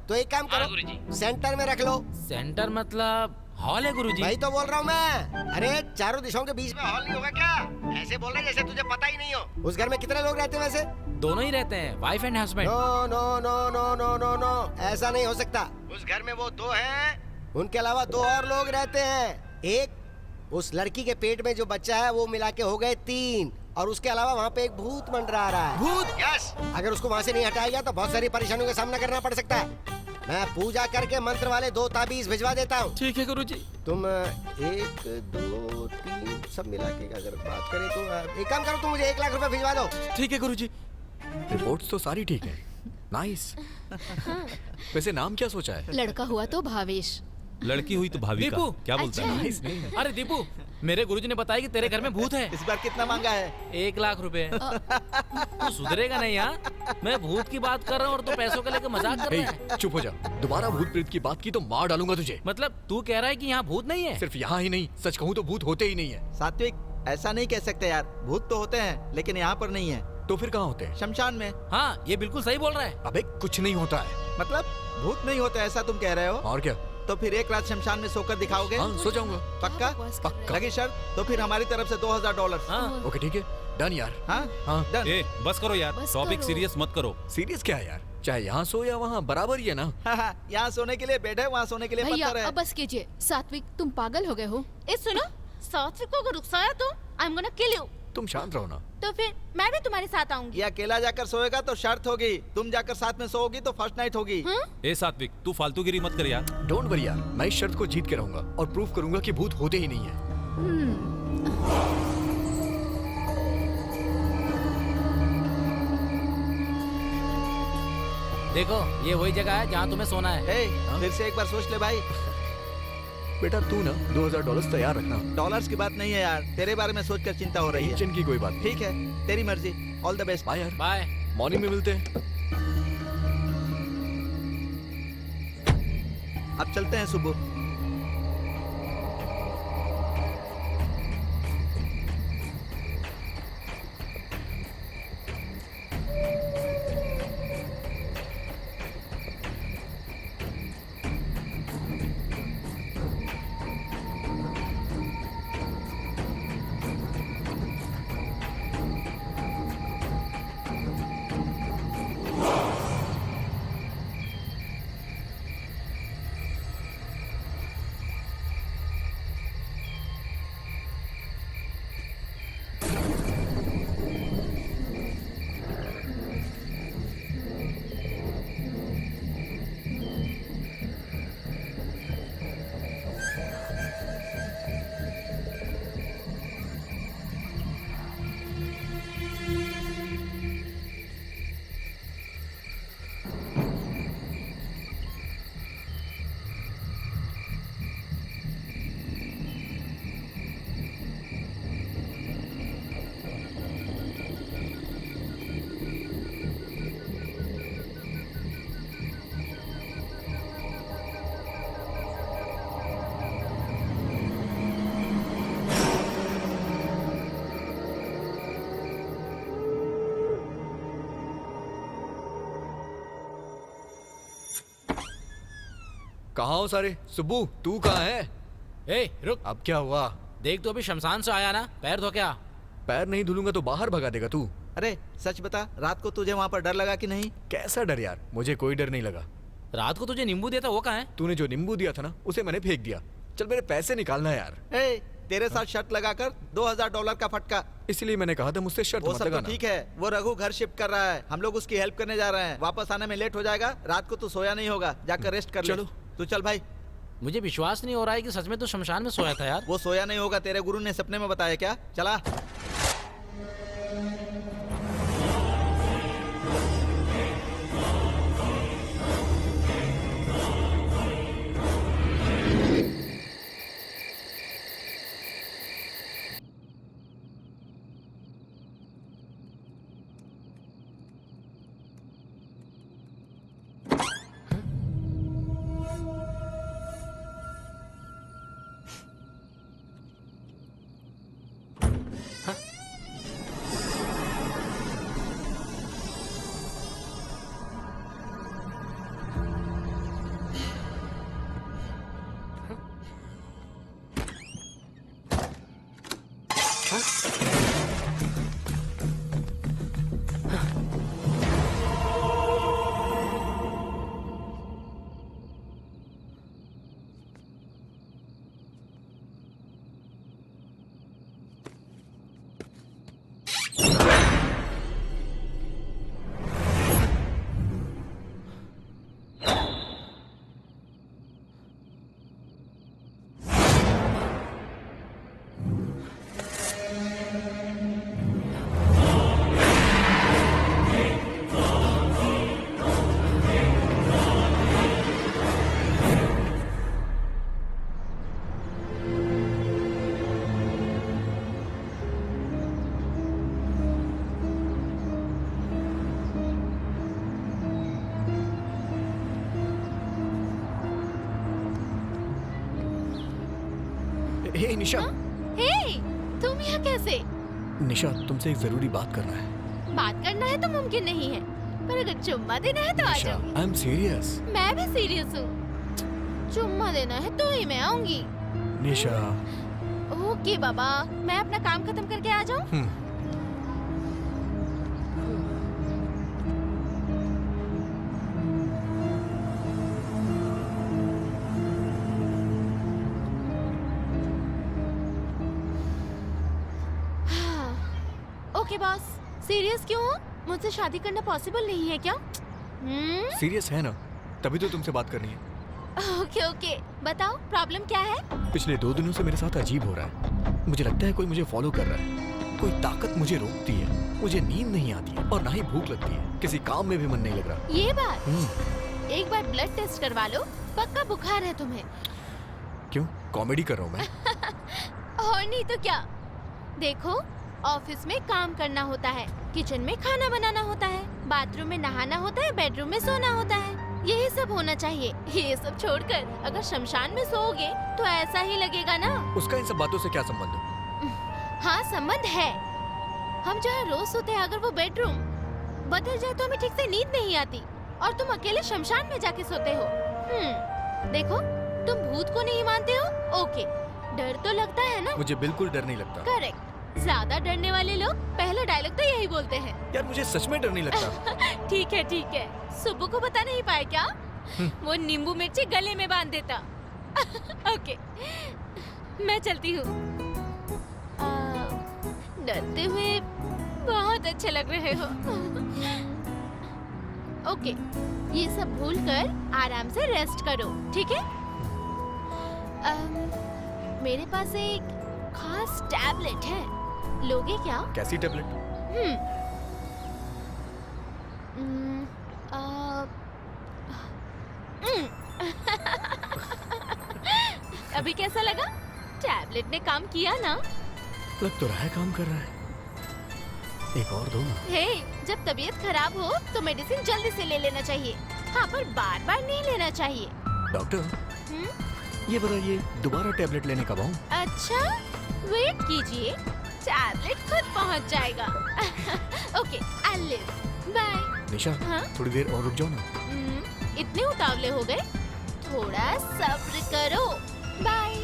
तो एक काम हाँ, करो, गुरुजी। सेंटर में रख लो। सेंटर मतलब हॉल है गुरुजी। वही तो बोल रहा हूँ मैं। अरे चारों दिशाओं के बीच में हॉल नहीं होगा क्या? ऐसे बोल रहे जैसे तुझे पता ही नहीं हो। उस घर में कितने लोग रहते हैं वैसे? दोनों ही रहते हैं, wife and husband. No no no no no no no, ऐसा नहीं हो सकता। उस घर में वो 2 हैं, उनके अलावा 2 और लोग रहते हैं। एक, उस लड़की के पेट में जो बच्चा है वो मिला के हो गए 3, और उसके अलावा वहाँ पे एक भूत मंडरा रहा है। भूत? यस। अगर उसको वहाँ से नहीं हटाया गया तो बहुत सारी परेशानियों का सामना करना पड़ सकता है। मैं पूजा करके मंत्र वाले 2 ताबीज भिजवा देता हूँ। ठीक है गुरुजी। तुम 1 2 3 सब मिला के अगर बात करें तो एक काम करो, तुम मुझे 1 लाख रुपए भिजवा दो। ठीक है गुरुजी। रिपोर्ट्स तो सारी ठीक है। नाइस। वैसे नाम क्या सोचा है? लड़का हुआ तो भावेश। लड़की हुई तो भाविका। दीपू। क्या बोलता है? अरे दीपू, मेरे गुरुजी ने बताया कि तेरे घर में भूत है। इस बार कितना मांगा है? 1 लाख रुपए। तू सुधरेगा नहीं यार। मैं भूत की बात कर रहा हूँ और तू पैसों के लेकर मजाक कर रहा है। चुप हो जा। दोबारा भूत प्रेत की बात की तो मार डालूंगा तुझे। मतलब तू कह रहा है कि यहाँ भूत नहीं है? सिर्फ यहाँ ही नहीं, सच कहूँ तो भूत होते ही नहीं है। सात्विक, ऐसा नहीं कह सकते यार। भूत तो होते हैं, लेकिन यहाँ पर नहीं है। तो फिर कहाँ होते हैं? शमशान में। हाँ, ये बिल्कुल सही बोल रहा है। अबे कुछ नहीं होता है। मतलब भूत नहीं होते ऐसा तुम कह रहे हो? और क्या? तो फिर 1 रात शमशान में सोकर दिखाओगे? हाँ, सो जाऊंगा। पक्का? पक्का। लगी शर्त? तो फिर हमारी तरफ से $2000। हाँ। ओके ठीक है, डन यार। हाँ हाँ डन। ए, बस करो यार, बस टॉपिक करो। सीरियस मत करो। सीरियस क्या है यार? चाहे यहाँ सो या वहाँ बराबर ही है ना। यहाँ सोने के लिए बेड है, वहाँ सोने के लिए भैया पत्थर है। अब बस कीजिए। सात्विक, तुम पागल हो गए हो? ए सुनो, सात्विक को अगर रुकसाया तो I am gonna kill you. तुम शांत रहो ना। तो फिर मैं भी तुम्हारे साथ आऊंगी। ये अकेला जाकर सोएगा तो शर्त होगी, तुम जाकर साथ में सोओगी तो फर्स्ट नाइट होगी। ए सात्विक, तू फालतूगिरी मत कर यार। डोंट वरी यार, मैं इस शर्त को जीत के रहूंगा और प्रूव करूंगा कि भूत होते ही नहीं है। देखो, ये वही जगह है जहाँ तुम्हें सोना है। ए, फिर से एक बार सोच ले भाई। बेटा तू ना $2000 तैयार रखना। डॉलर्स की बात नहीं है यार, तेरे बारे में सोचकर चिंता हो रही है। टेंशन की कोई बात नहीं। ठीक है, तेरी मर्जी। All the best. बाय यार। बाय। मॉर्निंग में मिलते हैं। अब चलते हैं सुबह। कहाँ हो सारे? सुब्बू तू कहाँ है? ए रुक, अब क्या हुआ? देख तो अभी शमशान से आया ना, पैर धो क्या? पैर नहीं धुलूंगा तो बाहर भगा देगा तू। अरे सच बता, रात को तुझे वहाँ पर डर लगा कि नहीं? कैसा डर यार, मुझे कोई डर नहीं लगा। रात को तुझे नींबू दिया था वो कहाँ है? तूने जो नींबू दिया था ना उसे मैंने फेंक दिया। चल मेरे पैसे निकालना यार। ए, तेरे साथ शर्त लगाकर $2000 का फटका। इसलिए मैंने कहा था मुझसे शर्त वो मत सब तो लगाना। ठीक है, वो रघु घर शिफ्ट कर रहा है, हम लोग उसकी हेल्प करने जा रहे हैं। वापस आने में लेट हो जाएगा, रात को तू सोया नहीं होगा, जाकर रेस्ट कर ले। चलो। तू चल भाई। मुझे विश्वास नहीं हो रहा है कि सच में तो शमशान में सोया था यार। वो सोया नहीं होगा, तेरे गुरु ने सपने में बताया क्या? चला। हे निशा। हे, तुम यहाँ कैसे? निशा तुमसे एक जरूरी बात करना है। बात करना है तो मुमकिन नहीं है, पर अगर चुम्मा देना है तो आ निशा जाऊंगी। I am serious. मैं भी सीरियस हूँ। चुम्मा देना है तो ही मैं आऊंगी। निशा। ओके बाबा, मैं अपना काम खत्म करके आ जाऊँ? ओके बॉस, सीरियस क्यों हो? मुझसे शादी करना पॉसिबल नहीं है क्या? सीरियस है ना, तभी तो तुमसे बात करनी है। ओके ओके, बताओ प्रॉब्लम क्या है? पिछले 2 दिनों से मेरे साथ अजीब हो रहा है। मुझे लगता है कोई मुझे फॉलो कर रहा है। कोई ताकत मुझे रोकती है। मुझे नींद नहीं आती है और ना ही भूख लगती है। किसी काम में भी मन नहीं लग रहा। ये बात, एक बार ब्लड टेस्ट करवा लो, पक्का बुखार है तुम्हें। क्यों, कॉमेडी कर रहा हूँ मैं? और नहीं तो क्या। देखो, ऑफिस में काम करना होता है, किचन में खाना बनाना होता है, बाथरूम में नहाना होता है, बेडरूम में सोना होता है। यही सब होना चाहिए। ये सब छोड़कर अगर शमशान में सोओगे तो ऐसा ही लगेगा ना। उसका इन सब बातों से क्या संबंध है? हाँ संबंध है। हम जहाँ रोज सोते हैं, अगर वो बेडरूम बदल जाए तो हमें ठीक से नींद नहीं आती, और तुम अकेले शमशान में जाके सोते हो। देखो, तुम भूत को नहीं मानते हो, ओके, डर तो लगता है ना? मुझे बिल्कुल डर नहीं लगता। करेक्ट। ज्यादा डरने वाले लोग पहला डायलॉग तो यही बोलते हैं। यार मुझे सच में डर नहीं लगता। ठीक है ठीक है, सुब्बू को बता नहीं पाए क्या? वो नींबू मिर्ची गले में बांध देता। ओके, मैं चलती हूँ। डरते हुए बहुत अच्छे लग रहे हो। ओके, ये सब भूलकर आराम से रेस्ट करो, ठीक है? मेरे पास एक खास टैबलेट है, लोगे क्या? कैसी टैबलेट? अभी कैसा लगा? टैबलेट ने काम किया ना? लग तो रहा है काम कर रहा है। एक और दो ना। हे, जब तबीयत खराब हो तो मेडिसिन जल्दी से ले लेना चाहिए। हाँ, पर बार बार नहीं लेना चाहिए। डॉक्टर, ये बताइए दोबारा टैबलेट लेने कब आऊं? अच्छा, वेट कीजिए, टैबलेट खुद पहुंच जाएगा। Okay, I live. बाय। निशा, हाँ? थोड़ी देर और रुक जाओ ना। इतने उतावले हो गए? थोड़ा सब्र करो। बाय।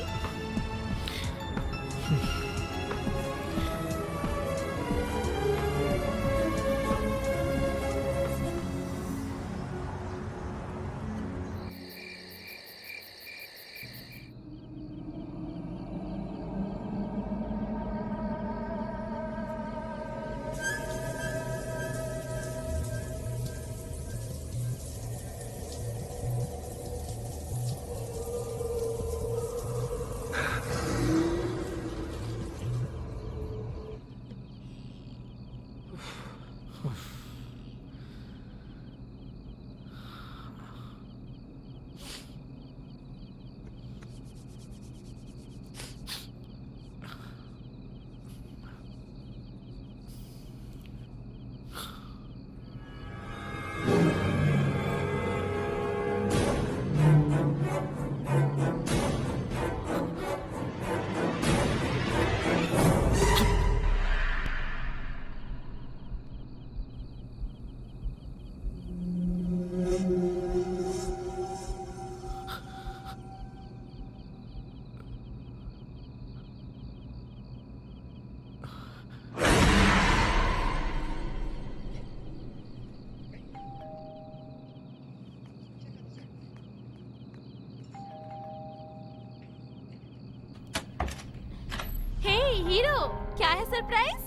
हीरो, क्या है सरप्राइज?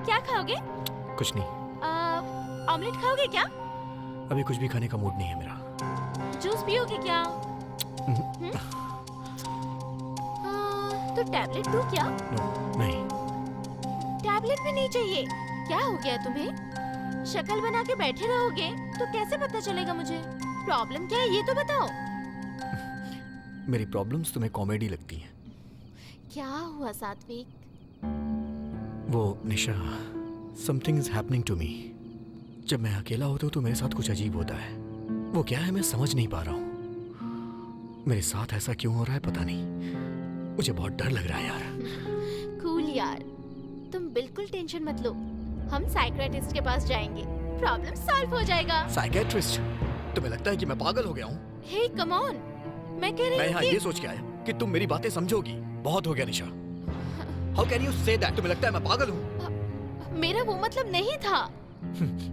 क्या खाओगे? कुछ नहीं। ऑमलेट खाओगे क्या? अभी कुछ भी खाने का मूड नहीं है मेरा। जूस पियोगे क्या? तो टैबलेट दूं क्या? नहीं। टैबलेट भी नहीं चाहिए? क्या हो गया तुम्हें? शक्ल बना के बैठे रहोगे तो कैसे पता चलेगा मुझे? प्रॉब्लम क्या है ये तो बताओ। मेरी प्रॉब्लम्स तुम्हें कॉमेडी लगती हैं। क्या हुआ सात्विक? वो Nisha, something is happening to me. जब मैं अकेला होता हूँ तो मेरे साथ कुछ अजीब होता है। वो क्या है मैं समझ नहीं पा रहा हूँ। मेरे साथ ऐसा क्यों हो रहा है पता नहीं। मुझे बहुत डर लग रहा है यार। कूल यार, तुम बिल्कुल टेंशन मत लो। हम साइकियाट्रिस्ट के पास जाएंगे, प्रॉब्लम सॉल्व हो जाएगा। साइकियाट्रिस्ट? तुम्हें लगता है कि मैं पागल हो गया हूँ? हे कम ऑन, मैं कह रही हूँ यहाँ ये सोच के आया कि तुम मेरी बातें समझोगी। बहुत हो गया Nisha. How can you say that? तुम्हें लगता है मैं पागल हूँ? मेरा वो मतलब नहीं था।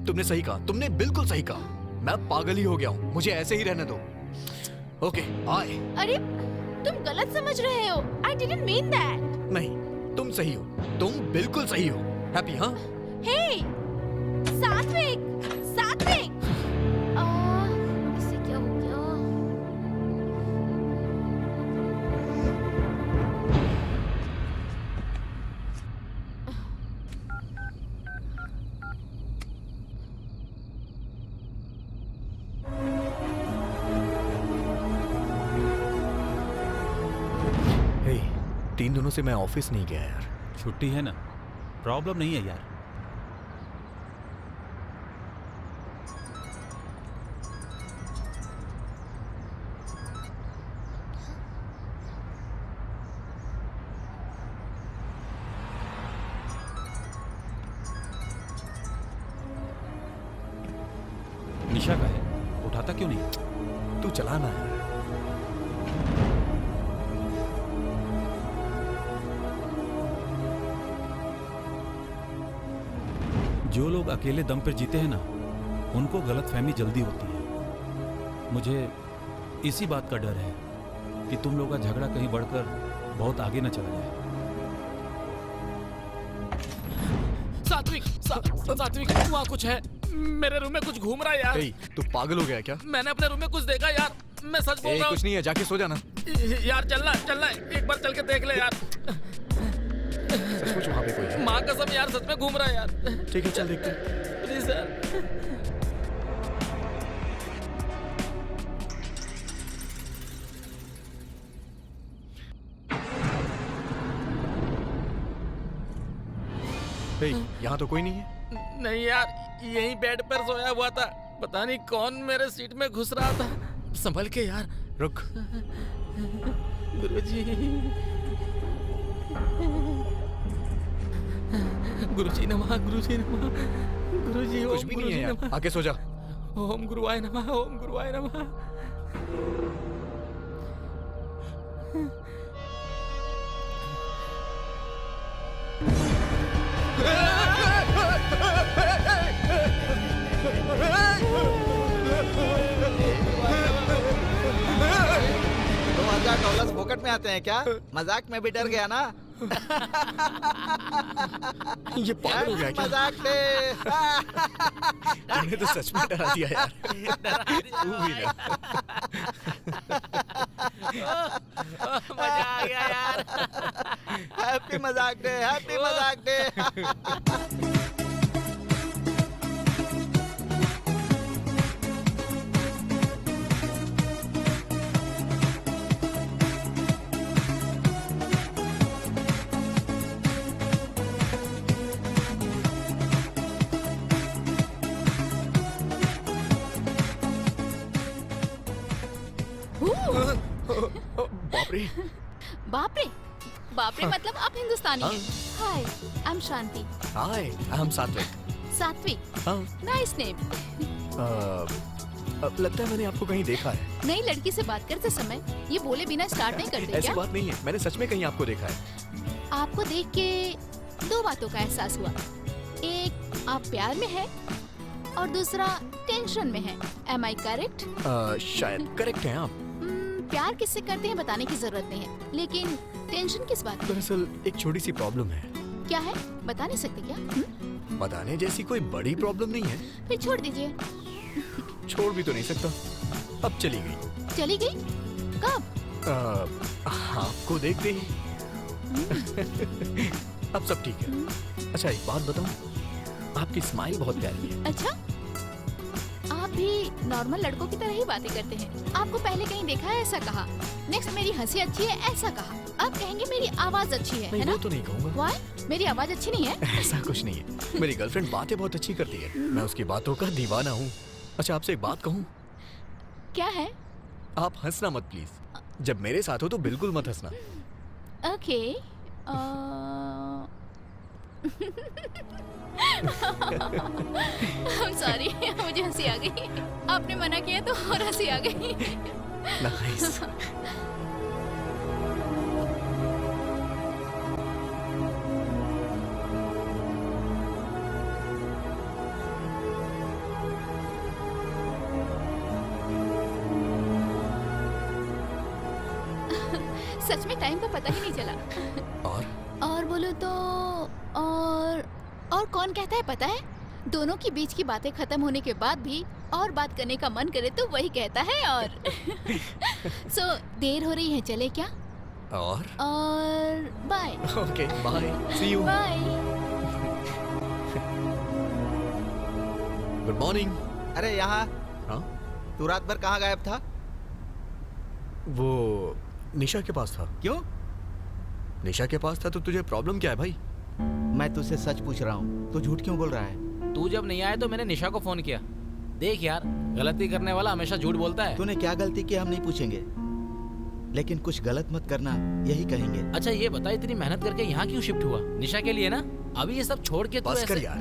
तुमने सही कहा, तुमने बिल्कुल सही कहा। मैं पागल ही हो गया हूँ। मुझे ऐसे ही रहने दो। Okay bye. अरे तुम गलत समझ रहे हो। I didn't mean that. नहीं, तुम सही हो। तुम बिल्कुल सही हो। हैप्पी? हाँ। Hey, सात्विक, सात्विक। इसे क्या हो गया? हे, 3 दिनों से मैं ऑफिस नहीं गया यार। छुट्टी है ना, प्रॉब्लम नहीं है यार। निशा का है, उठाता क्यों नहीं? तू चला ना यार। जो लोग अकेले दम पर जीते हैं ना, उनको गलतफहमी जल्दी होती है। मुझे इसी बात का डर है कि तुम लोग का झगड़ा कहीं बढ़कर बहुत आगे न चला जाए। सात्विक, सात्विक, वहाँ कुछ है। मेरे रूम में कुछ घूम रहा है यार। तू पागल हो गया क्या? मैंने अपने रूम में कुछ देखा यार। मैं सच बोल रहा हूँ। कुछ नहीं है, जाके सो जाना। यार चलना, चलना, एक बार चल के देख ले यार। सचमुच वहाँ पे कोई है? माँ कसम यार, सच में घूम रहा है यार। ठीक है, चल देखते हैं। Please sir. यहाँ तो कोई नहीं है। नहीं यार, यही बेड पर सोया हुआ था। पता नहीं कौन मेरे सीट में घुस रहा था। संभल के यार। रुक। गुरुजी, गुरुजी नमः, गुरुजी नमः, गुरुजी कुछ भी नहीं है यार, आके सो जा। ओम गुरुवाय नमः, ओम गुरुवाय नमः। $2000 फोकट में आते हैं क्या? मजाक में भी डर गया ना? ये पागल हो गया क्या? मजाक थे। तूने तो सच में डरा दिया यार। तू भी ना। मजा आ गया यार। हैप्पी मजाक डे, हैप्पी मजाक डे। बाप रे। बाप रे, बाप रे मतलब आप हिंदुस्तानी हैं। हाय, I am Shanti. Hi, I am सात्विक। सात्विक, हाँ, नाइस नेम। लगता है मैंने आपको कहीं देखा है। नई लड़की से बात करते समय ये बोले बिना स्टार्ट नहीं करते ऐसी क्या? बात नहीं है, मैंने सच में कहीं आपको देखा है। आपको देख के दो बातों का एहसास हुआ। एक, आप प्यार में हैं और दूसरा टेंशन में है। Am I correct? शायद करेक्ट हैं आप। प्यार किससे करते हैं बताने की जरूरत नहीं है, लेकिन टेंशन किस बात की? दरअसल एक छोटी सी प्रॉब्लम है। क्या है, बता नहीं सकते क्या? बताने जैसी कोई बड़ी प्रॉब्लम नहीं है। फिर छोड़ दीजिए। छोड़ भी तो नहीं सकता। अब चली गई। चली गई? कब? आपको देखते ही। अब सब ठीक है। अच्छा एक बात बताऊं, आपकी स्माइल बहुत प्यारी है। अच्छा, आप भी नॉर्मल लड़कों की तरह ही बातें करते हैं। आपको पहले कहीं देखा है ऐसा कहा। नेक्स्ट मेरी हंसी अच्छी है ऐसा कहा। अब कहेंगे मेरी आवाज अच्छी है ना? वो तो नहीं कहूँगा। Why? मेरी आवाज अच्छी नहीं है? ऐसा कुछ नहीं है। मेरी गर्लफ्रेंड बातें बहुत अच्छी करती है। मैं उसकी बातों का दीवाना हूँ। अच्छा आपसे एक बात कहूँ? क्या है? आप हंसना मत प्लीज। जब मेरे साथ हो तो बिल्कुल मत हंसना। ओके। I'm sorry, मुझे हंसी आ गई। आपने मना किया तो और हंसी आ गई। नाइस। सच में टाइम का पता ही नहीं चला। और बोलो तो और कौन कहता है पता है? दोनों के बीच की बातें खत्म होने के बाद भी और बात करने का मन करे तो वही कहता है। और सो देर हो रही है, चले क्या? और bye. Okay bye, see you. Bye. Good morning. अरे यहाँ, हाँ? तू रात भर कहाँ गायब था? वो निशा के पास था। क्यों? निशा के पास था तो तुझे प्रॉब्लम क्या है भाई? मैं तुझसे सच पूछ रहा हूँ, तू झूठ क्यों बोल रहा है? तू जब नहीं आया तो मैंने निशा को फोन किया। देख यार, गलती करने वाला हमेशा झूठ बोलता है। तूने क्या गलती की हम नहीं पूछेंगे, लेकिन कुछ गलत मत करना यही कहेंगे। अच्छा ये बता, इतनी मेहनत करके यहाँ क्यों शिफ्ट हुआ? निशा के लिए ना? अभी ये सब छोड़ के तू बस कर ऐसे... यार,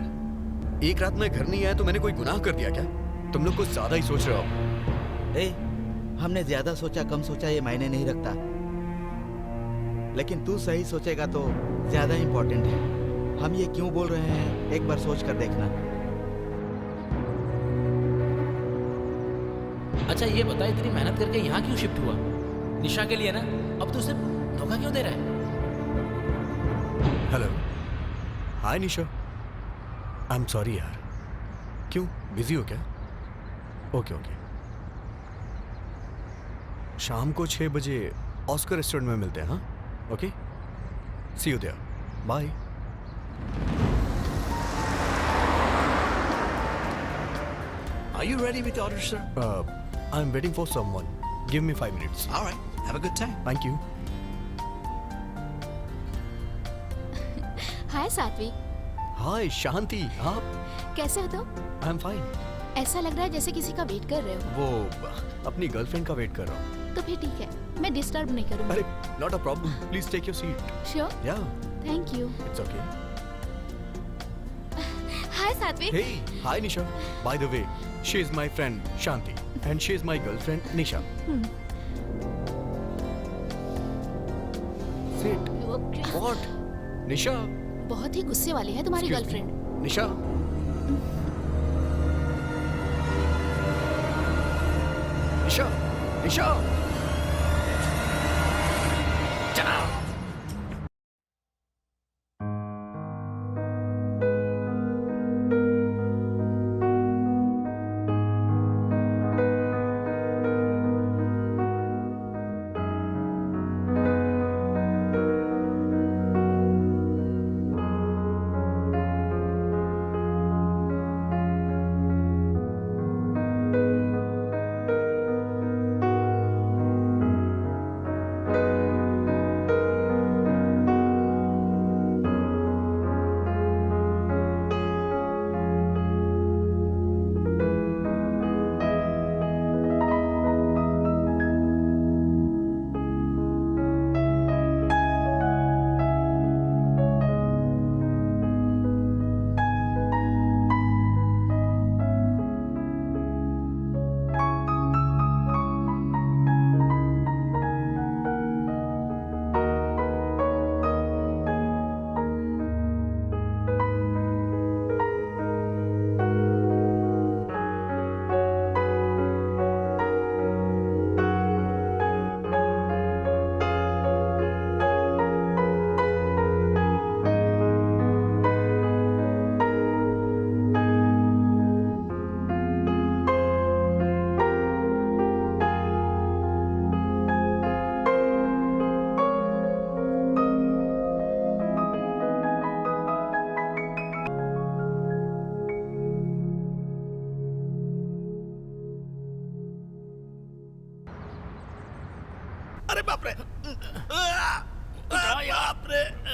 एक रात में घर नहीं आया तो मैंने कोई गुनाह कर दिया क्या? तुम लोग कुछ ज्यादा ही सोच रहे हो। हमने ज्यादा सोचा कम सोचा ये मायने नहीं रखता, लेकिन तू सही सोचेगा तो ज्यादा इम्पोर्टेंट है। हम ये क्यों बोल रहे हैं एक बार सोच कर देखना। अच्छा ये बता, इतनी मेहनत करके यहाँ क्यों शिफ्ट हुआ? निशा के लिए ना? अब तू सिर्फ धोखा क्यों दे रहा है? Hello, hi Nisha. I am sorry यार। क्यों, बिजी हो क्या? ओके ओके, शाम को 6 बजे ऑस्कर रेस्टोरेंट में मिलते हैं। हाँ okay, see you there, bye. Are you ready with the order, sir? I'm waiting for someone. Give me 5 minutes. All right. Have a good time. Thank you. हाय सात्विक। हाय शांति, आप? कैसे हो तुम? I'm fine. ऐसा लग रहा है जैसे किसी का वेट कर रहे हो। वो अपनी गर्लफ्रेंड का वेट कर रहा हूँ। तो फिर ठीक है, मैं डिस्टर्ब नहीं करूँगी। अरे not a problem. Please take your seat. Sure? Yeah. Thank you. It's okay. हाय सात्विक। Hey, hi Nisha. By the way, she is my friend Shanti and she is my girlfriend Nisha. Sit. What? Nisha. बहुत ही गुस्से वाली है तुम्हारी Excuse me. Girlfriend. Nisha. Nisha. Nisha.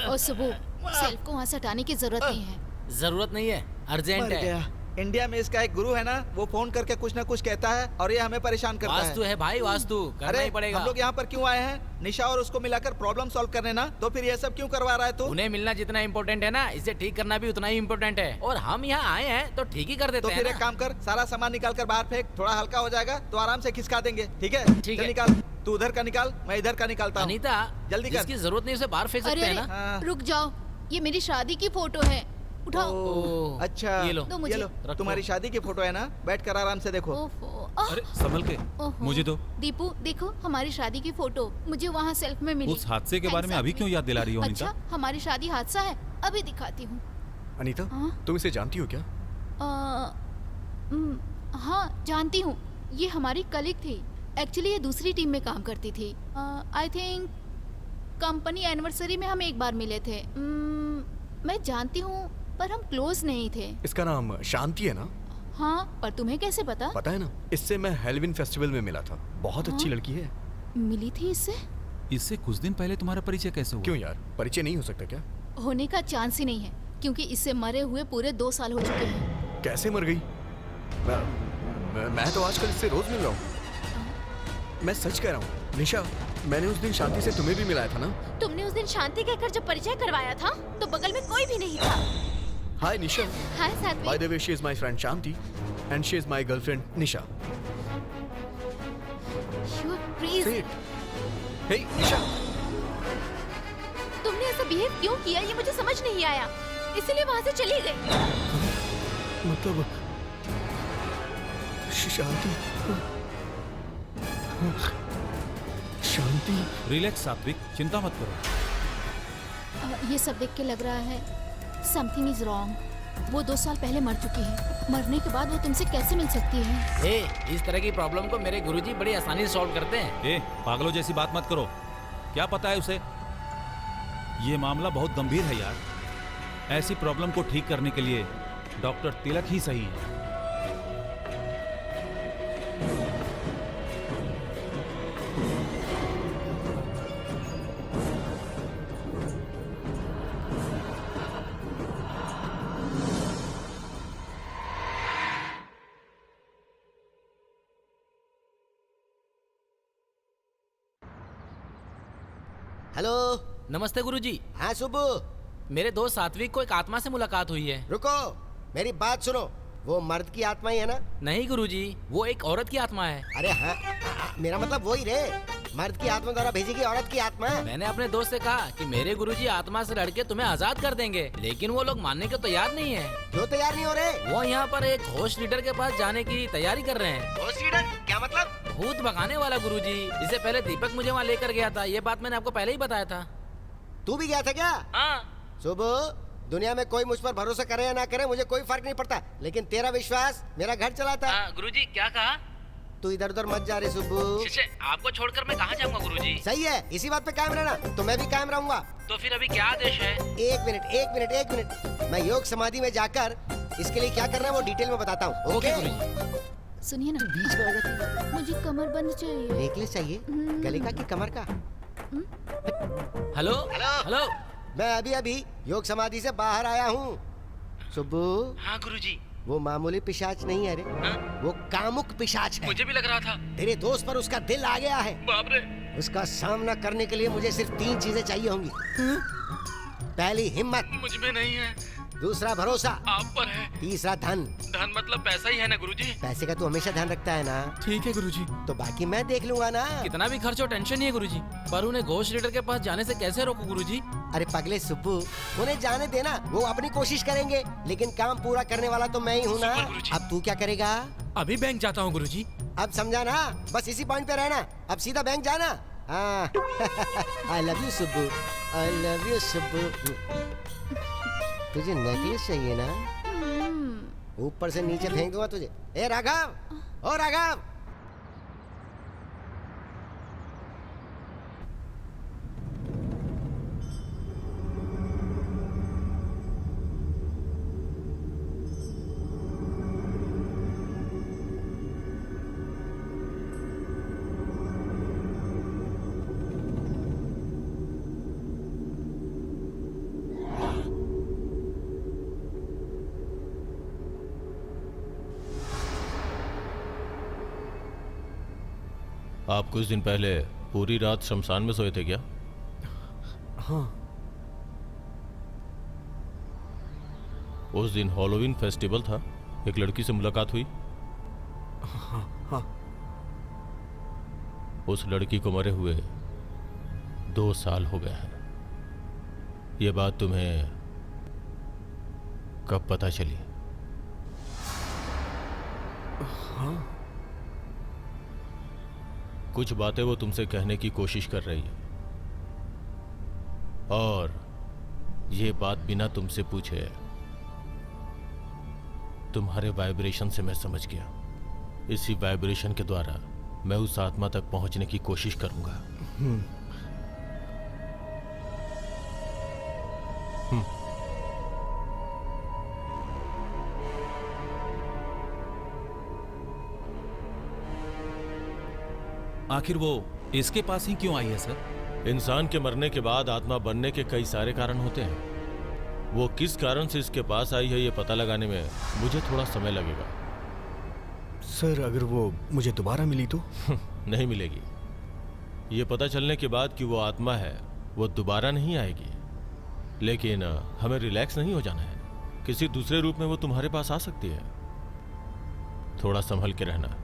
और सुबह self को वहाँ से हटाने की जरूरत नहीं है। जरूरत नहीं है, अर्जेंट मर है। गया। इंडिया में इसका एक गुरु है ना, वो फोन करके कुछ ना कुछ कहता है और ये हमें परेशान करता वास्तु है भाई, वास्तु करना अरे ही पड़ेगा। हम लोग यहाँ पर क्यों आए हैं? निशा और उसको मिलाकर प्रॉब्लम सॉल्व करने ना, तो फिर ये सब क्यों करवा रहा है तू? उन्हें मिलना जितना इम्पोर्टेंट है ना, इसे ठीक करना भी उतना ही इम्पोर्टेंट है। और हम यहाँ आए हैं तो ठीक ही कर देते तो हैं फिर ना। एक काम कर, सारा सामान निकाल कर बाहर फेंक, थोड़ा हल्का हो जाएगा तो आराम से खिसका देंगे। ठीक है? ठीक चल है। निकाल, तू उधर का निकाल, मैं इधर का निकालता हूँ। अनीता, जल्दी कर। जिसकी जरूरत नहीं उसे बाहर फेंक सकते अरे हैं ना। हाँ। रुक जाओ, ये मेरी शादी की फोटो है, उठाओ। ओह, अच्छा, ये लो। दो मुझे। ये लो, रखो। तुम्हारी शादी की फोटो है ना, बैठ कर आराम से देखो। ओफो, आह, अरे संभल के, ओहो। मुझे दो। दीपू देखो, हमारी शादी की फोटो मुझे वहाँ सेल्फ में मिली। उस हादसे के बारे में Thanks, अभी आदमी। क्यों याद दिला रही हो अनीता? अच्छा, हमारी शादी हादसा है, अभी दिखाती हूँ। अनीता, हाँ? तुम इसे जानती हो क्या? हाँ जानती हूँ, ये हमारी कलीग थी। एक्चुअली ये दूसरी टीम में काम करती थी। आई थिंक कंपनी एनिवर्सरी में हम एक बार मिले थे। मैं जानती हूँ पर हम क्लोज नहीं थे। इसका नाम शांति है ना? हाँ, पर तुम्हें कैसे पता? पता है ना, इससे मैं हेलोवीन फेस्टिवल में मिला था। बहुत अच्छी लड़की है। मिली थी इससे? इससे कुछ दिन पहले तुम्हारा परिचय कैसे हुआ? क्यों यार, परिचय नहीं हो सकता क्या? होने का चांस ही नहीं है, क्योंकि इससे मरे हुए पूरे 2 साल हो चुके हैं। कैसे मर गई? मैं तो आजकल इससे रोज मिल रहा हूँ। मैं सच कह रहा हूँ निशा, मैंने उस दिन शांति से तुम्हें भी मिलाया था ना? तुमने उस दिन शांति कहकर जब परिचय करवाया था तो बगल में कोई भी नहीं था। हाय निशा। हाय सात्विक। By the way, she is my friend Shanti and she is my girlfriend Nisha. You are crazy. Say it. Hey निशा। तुमने ऐसा बिहेव क्यों किया ये मुझे समझ नहीं आया, इसीलिए वहाँ से चली गई। मतलब शांति, शांति। रिलैक्स सात्विक, चिंता मत करो। ये सब देख के लग रहा है समथिंग इज रॉन्ग। वो 2 साल पहले मर चुकी है, मरने के बाद वो तुमसे कैसे मिल सकती है? इस तरह की प्रॉब्लम को मेरे गुरुजी बड़ी आसानी से सॉल्व करते हैं। पागलों जैसी बात मत करो, क्या पता है उसे? ये मामला बहुत गंभीर है यार। ऐसी प्रॉब्लम को ठीक करने के लिए डॉक्टर तिलक ही सही है। हेलो। नमस्ते गुरुजी। हाँ सुबह। मेरे दोस्त सात्विक को एक आत्मा से मुलाकात हुई है। रुको, मेरी बात सुनो, वो मर्द की आत्मा ही है ना? नहीं गुरुजी, वो एक औरत की आत्मा है। अरे हाँ, मेरा मतलब वही रे, मर्द की आत्मा द्वारा भेजी गई औरत की आत्मा। मैंने अपने दोस्त से कहा कि मेरे गुरुजी आत्मा से लड़के तुम्हें आजाद कर देंगे, लेकिन वो लोग मानने को तैयार नहीं है। क्यों तैयार नहीं हो रहे? वो यहाँ पर एक होस्ट लीडर के पास जाने की तैयारी कर रहे हैं। होस्ट लीडर क्या मतलब? भूत भगाने वाला गुरुजी। इससे पहले दीपक मुझे वहाँ लेकर गया था, ये बात मैंने आपको पहले ही बताया था। तू भी गया था क्या? हाँ। सुबह, दुनिया में कोई मुझ पर भरोसा करे या ना करे मुझे कोई फर्क नहीं पड़ता, लेकिन तेरा विश्वास मेरा घर चलाता है। गुरुजी क्या कहा? तू इधर उधर मत जा रे सुब्बू। आपको छोड़कर मैं कहाँ जाऊँगा गुरुजी? सही है, इसी बात पे कायम रहना, तो मैं भी कायम रहूंगा। तो फिर अभी क्या आदेश है? एक मिनट, मैं योग समाधि में जाकर इसके लिए क्या करना है वो डिटेल में बताता हूँ। ओके गुरुजी। सुनिए ना, बीच में आ जाती है। मुझे कमर बंद चाहिए। नेकलेस चाहिए? गले का कि कमर का? Hello hello. मैं अभी योग समाधि से बाहर आया हूँ। सुब्बू। हाँ गुरुजी। वो मामूली पिशाच नहीं है रे, वो कामुक पिशाच है। मुझे भी लग रहा था। तेरे दोस्त पर उसका दिल आ गया है। बाप रे। उसका सामना करने के लिए मुझे सिर्फ 3 चीजें चाहिए होंगी। पहली हिम्मत, मुझ में नहीं है। दूसरा भरोसा, आप पर है। तीसरा धन। धन मतलब पैसा ही है ना गुरुजी? पैसे का तू हमेशा ध्यान रखता है ना? ठीक है गुरुजी। तो बाकी मैं देख लूंगा ना। कितना भी खर्च हो टेंशन नहीं है गुरुजी, पर उन्हें घोष लीडर के पास जाने से कैसे रोकूं गुरुजी? अरे पगले सुब्बू, उन्हें जाने देना, वो अपनी कोशिश करेंगे, लेकिन काम पूरा करने वाला तो मैं ही हूँ ना। अब तू क्या करेगा? अभी बैंक जाता हूँ गुरुजी। अब समझा ना, बस इसी पॉइंट पे रहना, अब सीधा बैंक जाना। I love you Subbu, I love you Subbu. तुझे नेकलेस चाहिए ना? ऊपर से नीचे फेंक दूंगा तुझे। ए राघव, ओ राघव। आप कुछ दिन पहले पूरी रात शमशान में सोए थे क्या? हाँ। उस दिन हॉलोवीन फेस्टिवल था, एक लड़की से मुलाकात हुई। हाँ। उस लड़की को मरे हुए 2 साल हो गए हैं। ये बात तुम्हें कब पता चली? हाँ। कुछ बातें वो तुमसे कहने की कोशिश कर रही है, और ये बात बिना तुमसे पूछे तुम्हारे वाइब्रेशन से मैं समझ गया। इसी वाइब्रेशन के द्वारा मैं उस आत्मा तक पहुंचने की कोशिश करूंगा। आखिर वो इसके पास ही क्यों आई है सर? इंसान के मरने के बाद आत्मा बनने के कई सारे कारण होते हैं। वो किस कारण से इसके पास आई है ये पता लगाने में मुझे थोड़ा समय लगेगा। सर, अगर वो मुझे दोबारा मिली तो? नहीं मिलेगी। ये पता चलने के बाद कि वो आत्मा है, वो दोबारा नहीं आएगी। लेकिन हमें रिलैक्स नहीं हो जाना है। किसी दूसरे रूप में वो तुम्हारे पास आ सकती है। थोड़ा संभल के रहना।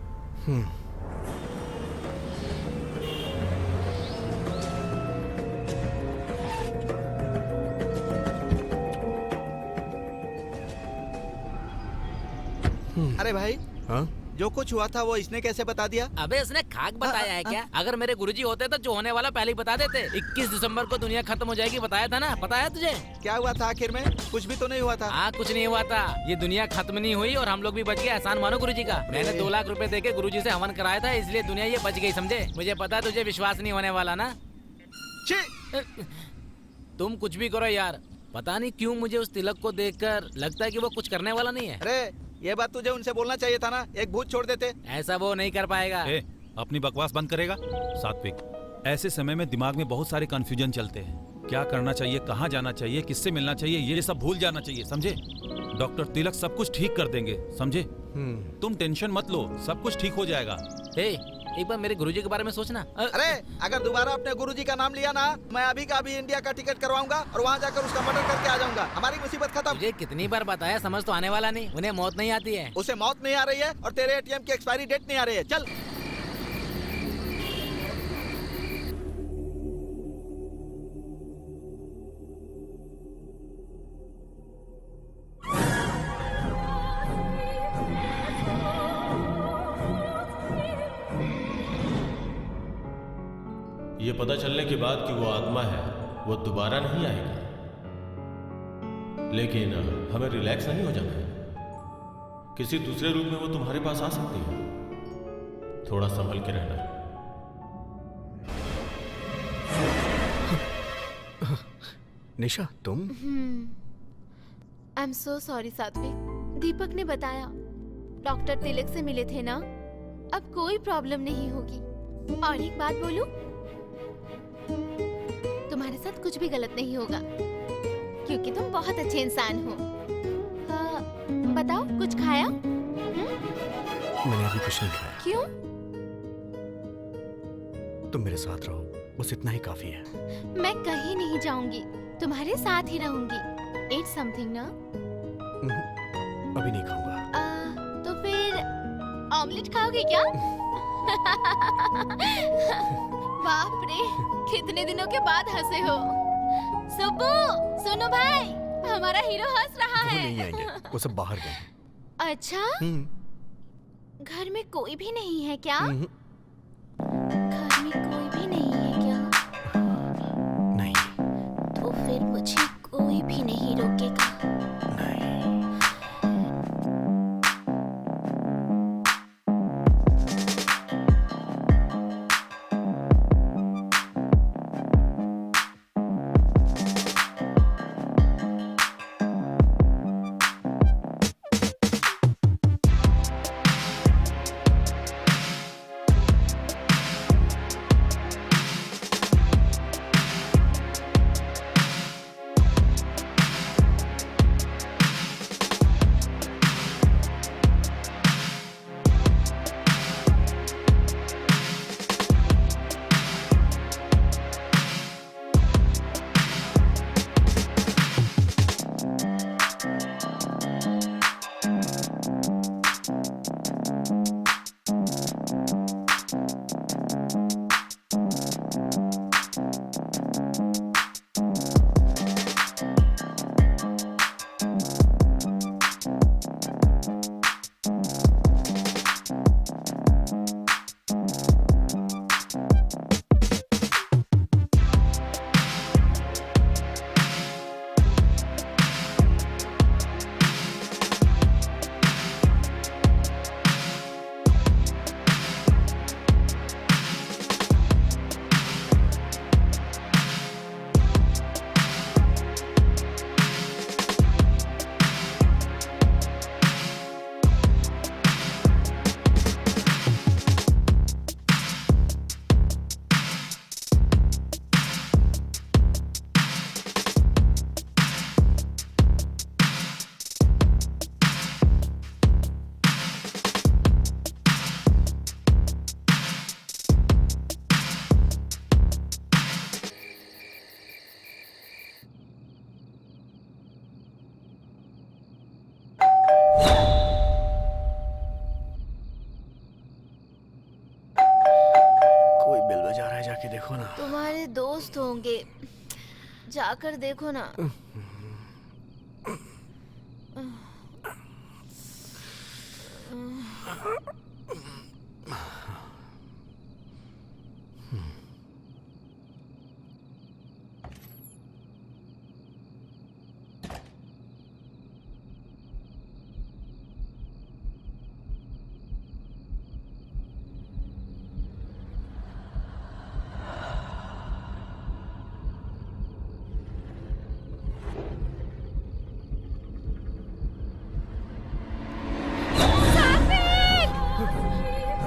अरे भाई, हाँ? जो कुछ हुआ था वो इसने कैसे बता दिया? अबे इसने खाक बताया है क्या? अगर मेरे गुरुजी होते तो जो होने वाला पहले ही बता देते। 21 दिसंबर को दुनिया खत्म हो जाएगी, बताया था ना? पता है तुझे? क्या हुआ था आखिर में? कुछ भी तो नहीं हुआ था। हाँ, कुछ नहीं हुआ था। ये दुनिया खत्म नहीं हुई और हम लोग भी बच गए। एहसान मानो गुरुजी का। मैंने 2 लाख रुपए देके गुरुजी से हवन कराया था, इसलिए दुनिया ये बच गई, समझे? मुझे पता है तुझे विश्वास नहीं होने वाला ना। तुम कुछ भी करो यार, पता नहीं क्यों मुझे उस तिलक को देखकर लगता है कि वो कुछ करने वाला नहीं है। अरे ये बात तुझे उनसे बोलना चाहिए था ना, एक भूत छोड़ देते। ऐसा वो नहीं कर पाएगा। अपनी बकवास बंद करेगा? सात्विक, ऐसे समय में दिमाग में बहुत सारे कंफ्यूजन चलते हैं। क्या करना चाहिए, कहाँ जाना चाहिए, किससे मिलना चाहिए, ये सब भूल जाना चाहिए, समझे? डॉक्टर तिलक सब कुछ ठीक कर देंगे, समझे? तुम टेंशन मत लो, सब कुछ ठीक हो जाएगा। एक बार मेरे गुरुजी के बारे में सोचना। अरे अगर दोबारा अपने गुरुजी का नाम लिया ना, मैं अभी का अभी इंडिया का टिकट करवाऊंगा और वहाँ जाकर उसका मर्डर करके आ जाऊंगा। हमारी मुसीबत खत्म। मुझे कितनी बार बताया, समझ तो आने वाला नहीं, उन्हें मौत नहीं आती है। उसे मौत नहीं आ रही है और तेरे एटीएम की एक्सपायरी डेट नहीं आ रही है। चल। ये पता चलने के बाद कि वो आत्मा है, वो दोबारा नहीं आएगी। लेकिन हमें रिलैक्स नहीं हो जाना है। किसी दूसरे रूप में वो तुम्हारे पास आ सकती है। थोड़ा संभल के रहना। निशा, तुम? आई एम सो सॉरी सात्विक। दीपक ने बताया, डॉक्टर तिलक से मिले थे ना, अब कोई प्रॉब्लम नहीं होगी। और एक बात बोलूं, तुम्हारे साथ कुछ भी गलत नहीं होगा, क्योंकि तुम बहुत अच्छे इंसान हो। बताओ, कुछ खाया? मैंने अभी कुछ नहीं खाया। क्यों? तुम मेरे साथ रहो, बस इतना ही काफी है। मैं कहीं नहीं जाऊंगी, तुम्हारे साथ ही रहूंगी। Eat something ना? अभी नहीं खाऊंगा। तो फिर ऑमलेट खाओगे क्या? बाप रे, कितने दिनों के बाद हंसे हो। सुब्बू, सुनो भाई, हमारा हीरो हंस रहा है। वो नहीं आएंगे, वो सब बाहर गए। अच्छा? घर में कोई भी नहीं है क्या? घर में कोई भी नहीं है क्या? नहीं। तो फिर मुझे कोई भी नहीं रोकेगा। देखो ना। तुम्हारे दोस्त होंगे, जाकर देखो ना।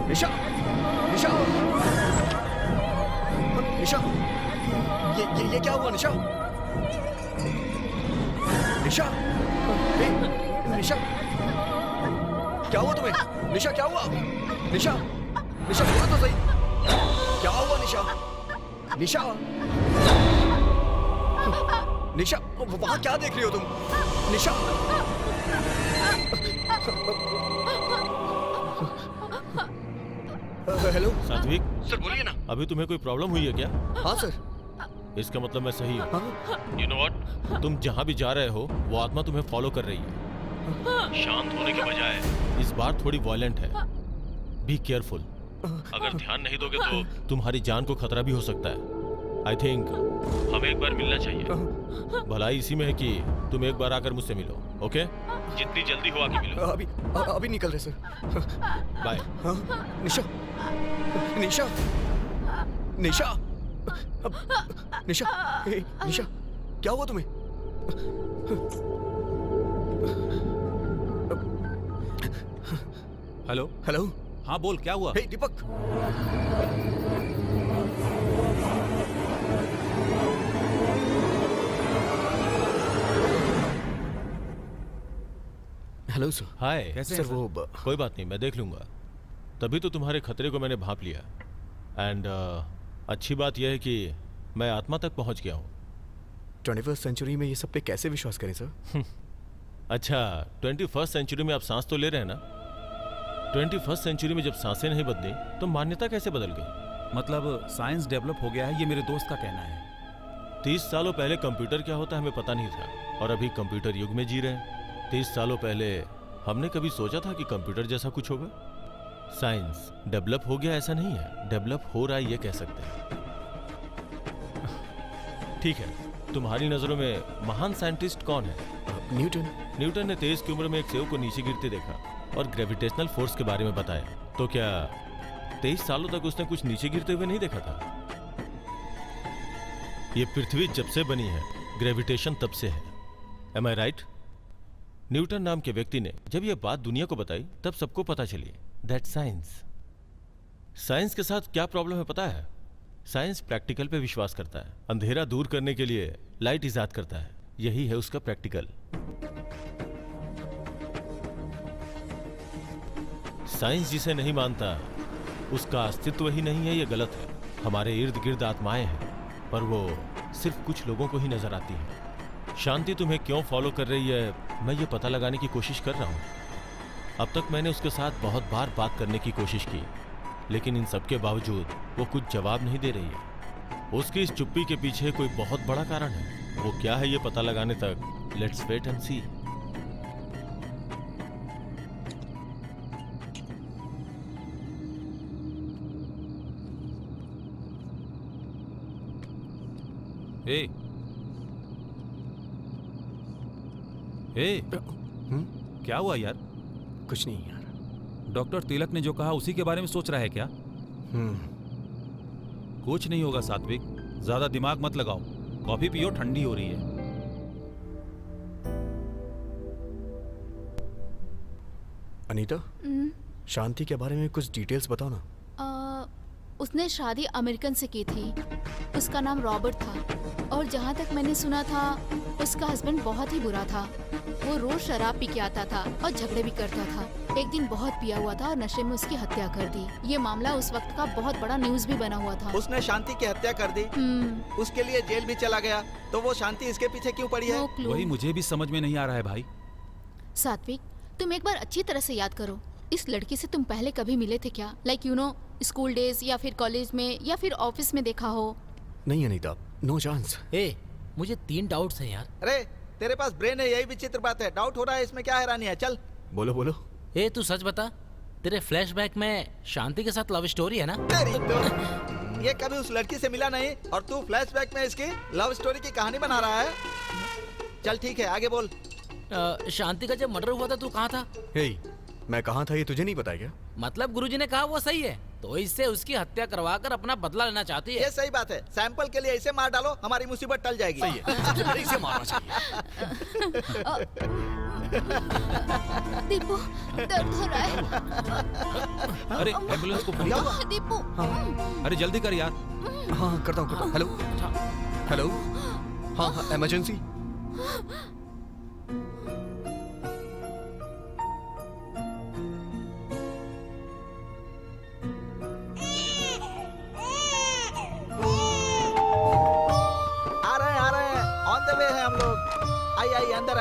निशा, निशा, निशा, ये क्या हुआ निशा? निशा, निशा, क्या हुआ तुम्हें? निशा क्या हुआ? निशा, निशा बोलो तो सही, क्या हुआ निशा? निशा, निशा वहां क्या देख रही हो तुम? निशा, हेलो सात्विक, सर बोलिए ना। अभी तुम्हें कोई प्रॉब्लम हुई है क्या? हाँ सर। इसका मतलब मैं सही हूँ। हाँ? You know what? तुम जहाँ भी जा रहे हो वो आत्मा तुम्हें फॉलो कर रही है। शांत होने के बजाय इस बार थोड़ी वायलेंट है। Be careful. अगर ध्यान नहीं दोगे तो तुम्हारी जान को खतरा भी हो सकता है। आई थिंक हमें एक बार मिलना चाहिए। भलाई इसी में है कि तुम एक बार आकर मुझसे मिलो, ओके? जितनी जल्दी हो आके मिलो। अभी निकल रहे सर। बाय। हाँ? निशा, निशा, निशा, निशा, हे, निशा, क्या हुआ तुम्हें? हेलो। हेलो। हाँ बोल, क्या हुआ? Hey Deepak. Hello sir. Hi. कैसे सर हैं वो कोई बात नहीं, मैं देख लूंगा। तभी तो तुम्हारे खतरे को मैंने भांप लिया। एंड अच्छी बात यह है कि मैं आत्मा तक पहुंच गया हूँ। 21st सेंचुरी में ये सब पे कैसे विश्वास करें सर? अच्छा, 21st सेंचुरी में आप सांस तो ले रहे हैं ना? 21st सेंचुरी में जब सांसें नहीं बदली तो मान्यता कैसे बदल गई? मतलब साइंस डेवलप हो गया है, ये मेरे दोस्त का कहना है। 30 सालों पहले कंप्यूटर क्या होता है हमें पता नहीं था, और अभी कंप्यूटर युग में जी रहे हैं। 30 सालों पहले हमने कभी सोचा था कि कंप्यूटर जैसा कुछ होगा? साइंस डेवलप हो गया ऐसा नहीं है, डेवलप हो रहा है ये कह सकते हैं। ठीक है, तुम्हारी नजरों में महान साइंटिस्ट कौन है? न्यूटन। न्यूटन ने 23 की उम्र में एक सेव को नीचे गिरते देखा और ग्रेविटेशनल फोर्स के बारे में बताया। तो क्या 23 सालों तक उसने कुछ नीचे गिरते हुए नहीं देखा था? ये पृथ्वी जब से बनी है, ग्रेविटेशन तब से है। Am I right? न्यूटन नाम के व्यक्ति ने जब यह बात दुनिया को बताई तब सबको पता चली दैट साइंस। साइंस के साथ क्या प्रॉब्लम है पता है? साइंस प्रैक्टिकल पे विश्वास करता है। अंधेरा दूर करने के लिए लाइट इजाद करता है, यही है उसका प्रैक्टिकल। साइंस जिसे नहीं मानता उसका अस्तित्व ही नहीं है, यह गलत है। हमारे इर्द गिर्द आत्माएं हैं, पर वो सिर्फ कुछ लोगों को ही नजर आती हैं। शांति तुम्हें क्यों फॉलो कर रही है, मैं ये पता लगाने की कोशिश कर रहा हूं। अब तक मैंने उसके साथ बहुत बार बात करने की कोशिश की, लेकिन इन सब के बावजूद वो कुछ जवाब नहीं दे रही है। उसकी इस चुप्पी के पीछे कोई बहुत बड़ा कारण है। वो क्या है ये पता लगाने तक लेट्स वेट एंड सी। ए, क्या हुआ यार? कुछ नहीं यार। डॉक्टर तिलक ने जो कहा उसी के बारे में सोच रहा है क्या? कुछ नहीं होगा सात्विक, ज्यादा दिमाग मत लगाओ। कॉफी पियो, ठंडी हो रही है। अनीता, शांति के बारे में कुछ डिटेल्स बताओ ना। उसने शादी अमेरिकन से की थी। उसका नाम रॉबर्ट था, और जहाँ तक मैंने सुना था उसका हस्बैंड बहुत ही बुरा था। वो रोज शराब पी के आता था और झगड़े भी करता था। एक दिन बहुत पिया हुआ था और नशे में उसकी हत्या कर दी। ये मामला उस वक्त का बहुत बड़ा न्यूज़ भी बना हुआ था। उसने शांति की हत्या कर दी, उसके लिए जेल भी चला गया। तो वो शांति इसके पीछे क्यों पड़ी है? वही मुझे भी समझ में नहीं आ रहा है भाई। सात्विक, तुम एक बार अच्छी तरह से याद करो, इस लड़की से तुम पहले कभी मिले थे क्या? Like you know, school days या फिर कॉलेज में या फिर ऑफिस में देखा हो? नहीं अनीता, नो चांस। मुझे 3 डाउट्स हैं यार। अरे तेरे पास ब्रेन है, यही विचित्र बात है। डाउट हो रहा है, इसमें क्या हैरानी है? चल बोलो बोलो। तू सच बता, तेरे फ्लैशबैक में शांति के साथ लव स्टोरी है ना? तेरी तो ये कभी उस लड़की से मिला नहीं और तू फ्लैशबैक में इसकी लव स्टोरी की कहानी बना रहा है। चल ठीक है, आगे बोल। शांति का जब मर्डर हुआ था तू कहाँ था? मैं कहाँ था ये तुझे नहीं पता क्या? मतलब गुरुजी ने कहा वो सही है, तो इससे उसकी हत्या करवा कर अपना बदला लेना चाहती है। ये सही बात है। सैंपल के लिए इसे मार डालो, हमारी मुसीबत टल जाएगी। सही है, इसे मारना चाहिए। दीपू, दर्द हो रहा है। अरे एम्बुलेंस को बुलाओ। दीपू, अरे जल्दी कर यार। हाँ करता हूँ। हेलो हेलो, हाँ इमरजेंसी।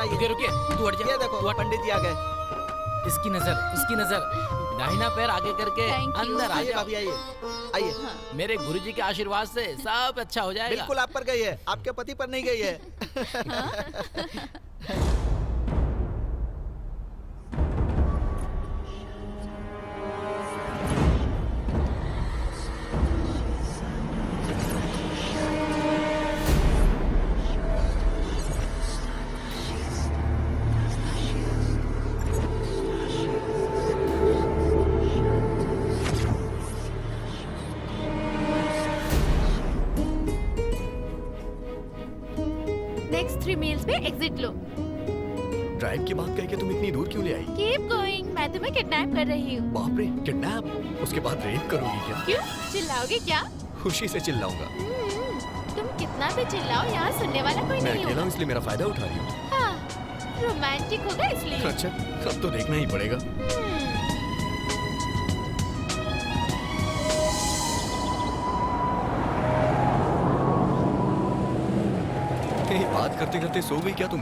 आइए। रुकिए रुकिए, तू हट जा। ये देखो पंडित जी आ गए। इसकी नजर दाहिना पैर आगे करके Thank you. अंदर आ आइए जाओ। भाभी आइए आइए। मेरे गुरुजी के आशीर्वाद से सब अच्छा हो जाएगा। बिल्कुल आप पर गई है, आपके पति पर नहीं गई है। नेक्स्ट 3 मील्स पे एग्जिट लो। ड्राइव की बात कह के तुम इतनी दूर क्यों ले आई? कीप गोइंग, मैं तुम्हें किडनैप कर रही हूँ। बाप रे, किडनैप? उसके बाद रेप करोगी क्या? क्यों, चिल्लाओगे क्या? खुशी से चिल्लाऊंगा। तुम कितना भी चिल्लाओ, यहाँ सुनने वाला कोई मैं नहीं अकेला होगा। हूँ इसलिए मेरा फायदा उठा रही हूँ। हाँ, रोमांटिक होगा इसलिए। अच्छा, अब तो देखना ही पड़ेगा। बात करते करते सो गई क्या तुम?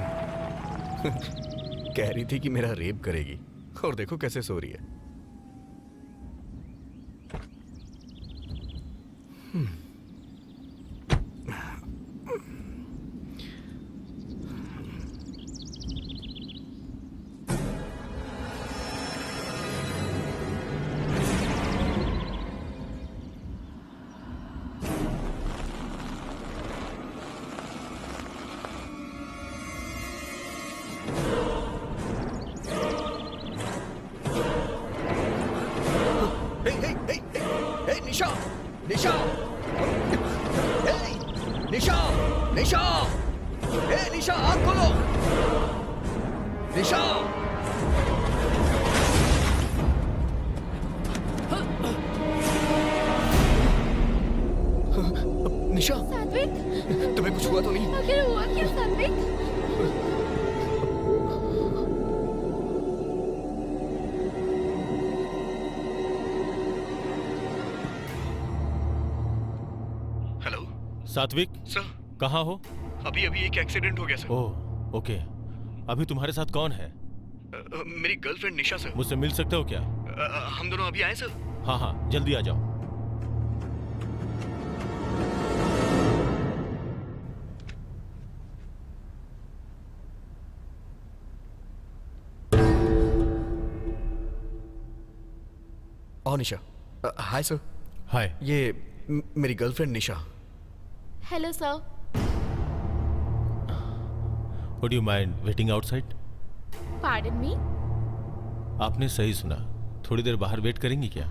कह रही थी कि मेरा रेप करेगी और देखो कैसे सो रही है। निशा, निशा, निशा, निशा, निशा, आँख खोलो, निशा। निशा, सात्विक, तुम्हें कुछ हुआ तो नहीं? आखिर हुआ क्या सात्विक? हेलो सात्विक, सर, कहाँ हो? अभी अभी एक एक्सीडेंट हो गया सर। ओह, ओके। अभी तुम्हारे साथ कौन है? मेरी गर्लफ्रेंड निशा सर। मुझसे मिल सकते हो क्या? हम दोनों अभी आए सर। हाँ हाँ, जल्दी आ जाओ। और निशा। Hi sir. हाय। ये मेरी girlfriend Nisha. Hello sir. Would you mind waiting outside? Pardon me? आपने सही सुना, थोड़ी देर बाहर वेट करेंगी क्या?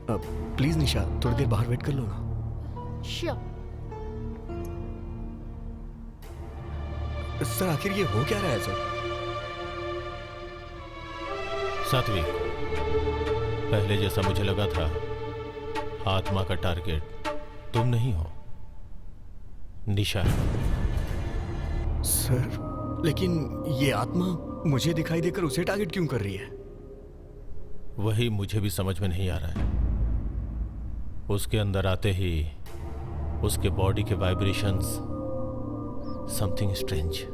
प्लीज निशा, थोड़ी देर बाहर वेट कर लो ना। श्योर। सर आखिर ये हो क्या रहा है सर? सात्विक, पहले जैसा मुझे लगा था आत्मा का टारगेट तुम नहीं हो, निशा है। सर लेकिन ये आत्मा मुझे दिखाई देकर उसे टारगेट क्यों कर रही है? वही मुझे भी समझ में नहीं आ रहा है। उसके अंदर आते ही उसके बॉडी के वाइब्रेशंस, समथिंग स्ट्रेंज।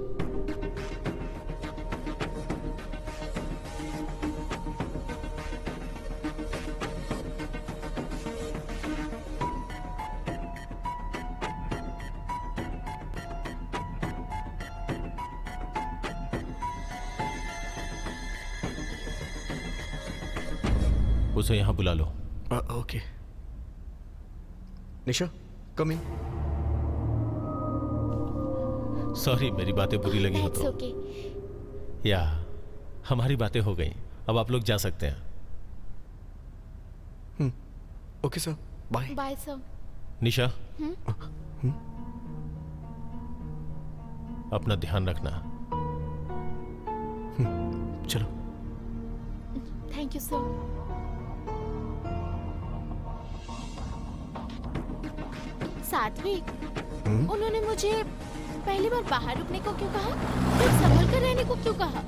उसे यहां बुला लो। ओके। निशा, कम इन। सॉरी, मेरी बातें बुरी लगी हो That's तो। okay. या हमारी बातें हो गई, अब आप लोग जा सकते हैं। Okay sir, bye. Bye sir. Nisha, अपना ध्यान रखना। चलो। Thank you sir. सात्विक, उन्होंने मुझे पहली बार बाहर रुकने को क्यों कहा? फिर संभल कर रहने को क्यों कहा?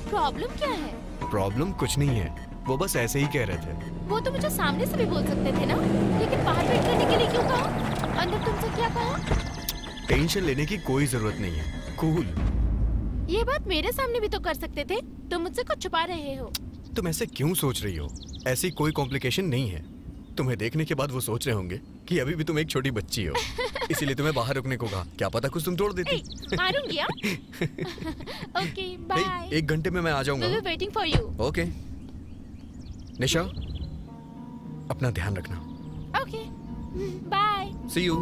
प्रॉब्लम क्या है? प्रॉब्लम कुछ नहीं है, वो बस ऐसे ही कह रहे थे। वो तो मुझे सामने से भी बोल सकते थे ना, लेकिन बाहर वेट करने के लिए क्यों कहा? अंदर तुमसे क्या कहा? टेंशन लेने की कोई जरूरत नहीं है, कूल। ये बात मेरे सामने भी तो कर सकते थे। तुम मुझसे कुछ छुपा रहे हो। तुम ऐसे क्यों सोच रही हो? ऐसी कोई कॉम्प्लिकेशन नहीं है। तुम्हें देखने के बाद वो सोच रहे होंगे कि अभी भी तुम एक छोटी बच्ची हो, इसीलिए तुम्हें बाहर रुकने को कहा। क्या पता कुछ तुम तोड़ देती। मारूंगी हाँ? Okay bye. 1 घंटे में मैं आ जाऊंगा। We'll be waiting for you. Okay Nisha, अपना ध्यान रखना। Okay bye. See you.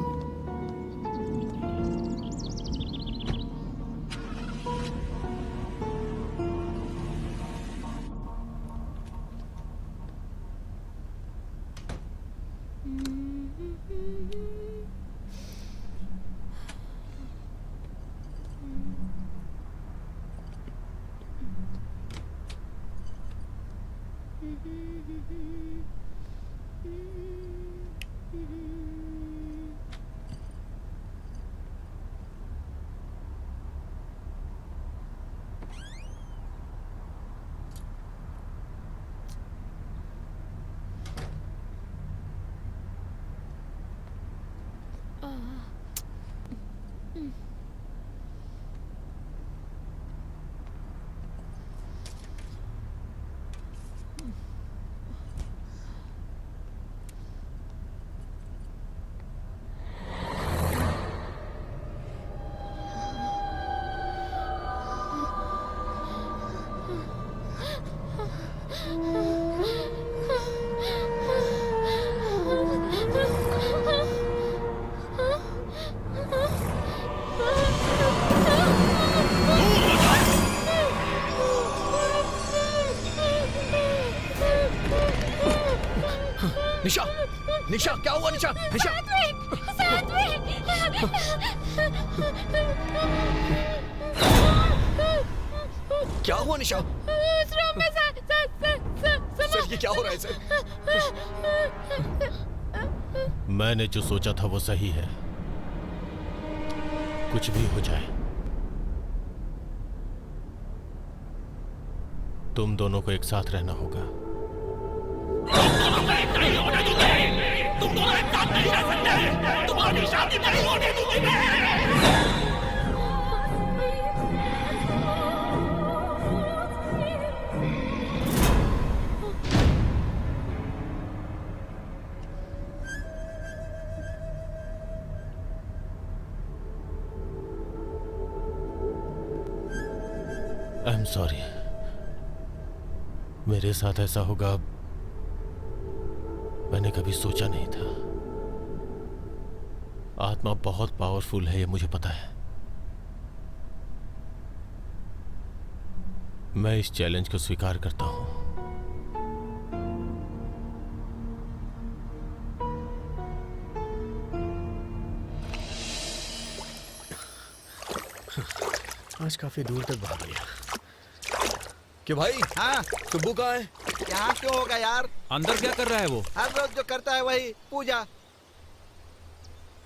Nisha, Nisha क्या हुआ? निशा, निशा। क्या हुआ निशा? सर ये क्या हो रहा है सर? मैंने जो सोचा था वो सही है। कुछ भी हो जाए, तुम दोनों को एक साथ रहना होगा। तुम दोनों एक साथ नहीं रह सकते। तुम्हारी शादी नहीं होने दूंगी मैं। आई एम सॉरी, मेरे साथ ऐसा होगा मैंने कभी सोचा नहीं था। आत्मा बहुत पावरफुल है, ये मुझे पता है। मैं इस चैलेंज को स्वीकार करता हूं। आज काफी दूर तक भाग लिया। कि भाई हाँ सुब्बू कहाँ है? यहाँ क्यों होगा यार? अंदर क्या कर रहा है वो? हर रोज जो करता है वही, पूजा।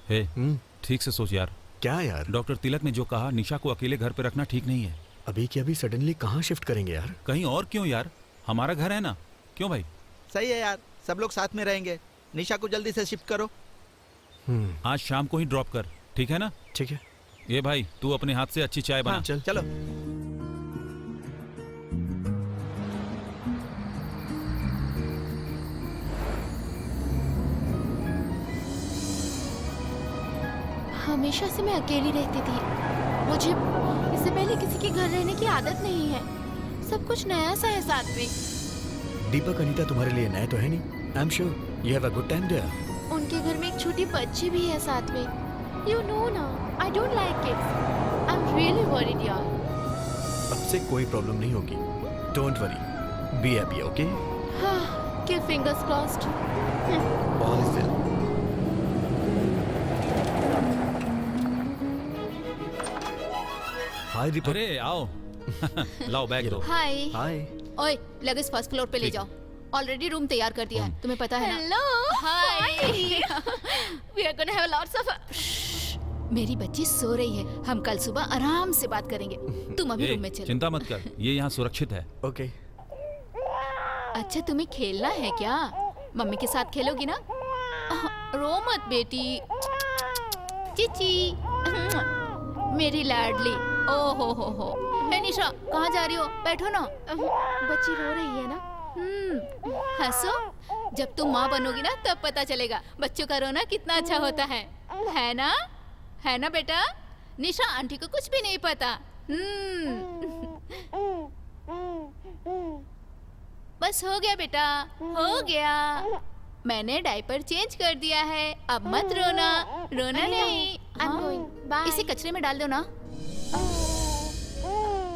हे, ठीक से सोच यार। क्या यार? डॉक्टर तिलक ने जो कहा, निशा को अकेले घर पे रखना ठीक नहीं है। अभी के अभी सडनली कहाँ शिफ्ट करेंगे यार? कहीं और क्यों यार, हमारा घर है ना। क्यों भाई? सही है यार, सब लोग साथ में रहेंगे। निशा को जल्दी से शिफ्ट करो। आज शाम को ही ड्रॉप कर, ठीक है ना? ठीक है। ये भाई तू अपने हाथ से अच्छी चाय बना। हाँ, चलो। हमेशा से मैं अकेली रहती थी। मुझे इससे पहले किसी के घर रहने की आदत नहीं है। सब कुछ नया सा है साथ में। दीपक अनीता तुम्हारे लिए नए तो है नहीं। I am sure you have a good time there. उनके घर में एक छोटी बच्ची भी है साथ में। यू नो ना, I don't like kids. I am really worried यार। अब से कोई प्रॉब्लम नहीं होगी। Don't worry, be happy, okay? हाँ, keep fingers crossed. All is well. Hi Deepak. अरे आओ। लाओ बैग दो। हाय। हाय। ओए, लगेज फर्स्ट फ्लोर पे ले जाओ। ऑलरेडी रूम तैयार कर दिया है, तुम्हें पता है ना? Hello hi. We are gonna have lots of. मेरी बच्ची सो रही है, हम कल सुबह आराम से बात करेंगे। तुम अभी रूम में चलो। चिंता मत कर, ये यहाँ सुरक्षित है। ओके। अच्छा, तुम्हें खेलना है क्या? मम्मी के साथ खेलोगी ना? रो मत बेटी। चिची, मेरी लाडली। ओ हो। हे निशा, कहाँ जा रही हो? बैठो ना। बच्ची रो रही है ना? हंसो, जब तुम माँ बनोगी ना तब पता चलेगा बच्चों का रोना कितना अच्छा होता है ना? है ना बेटा? निशा, आंटी को कुछ भी नहीं पता। बस हो गया बेटा, हो गया। मैंने डायपर चेंज कर दिया है, अब मत रोना, रोना नहीं। I'm going. Bye. इसे कचरे में डाल दो ना।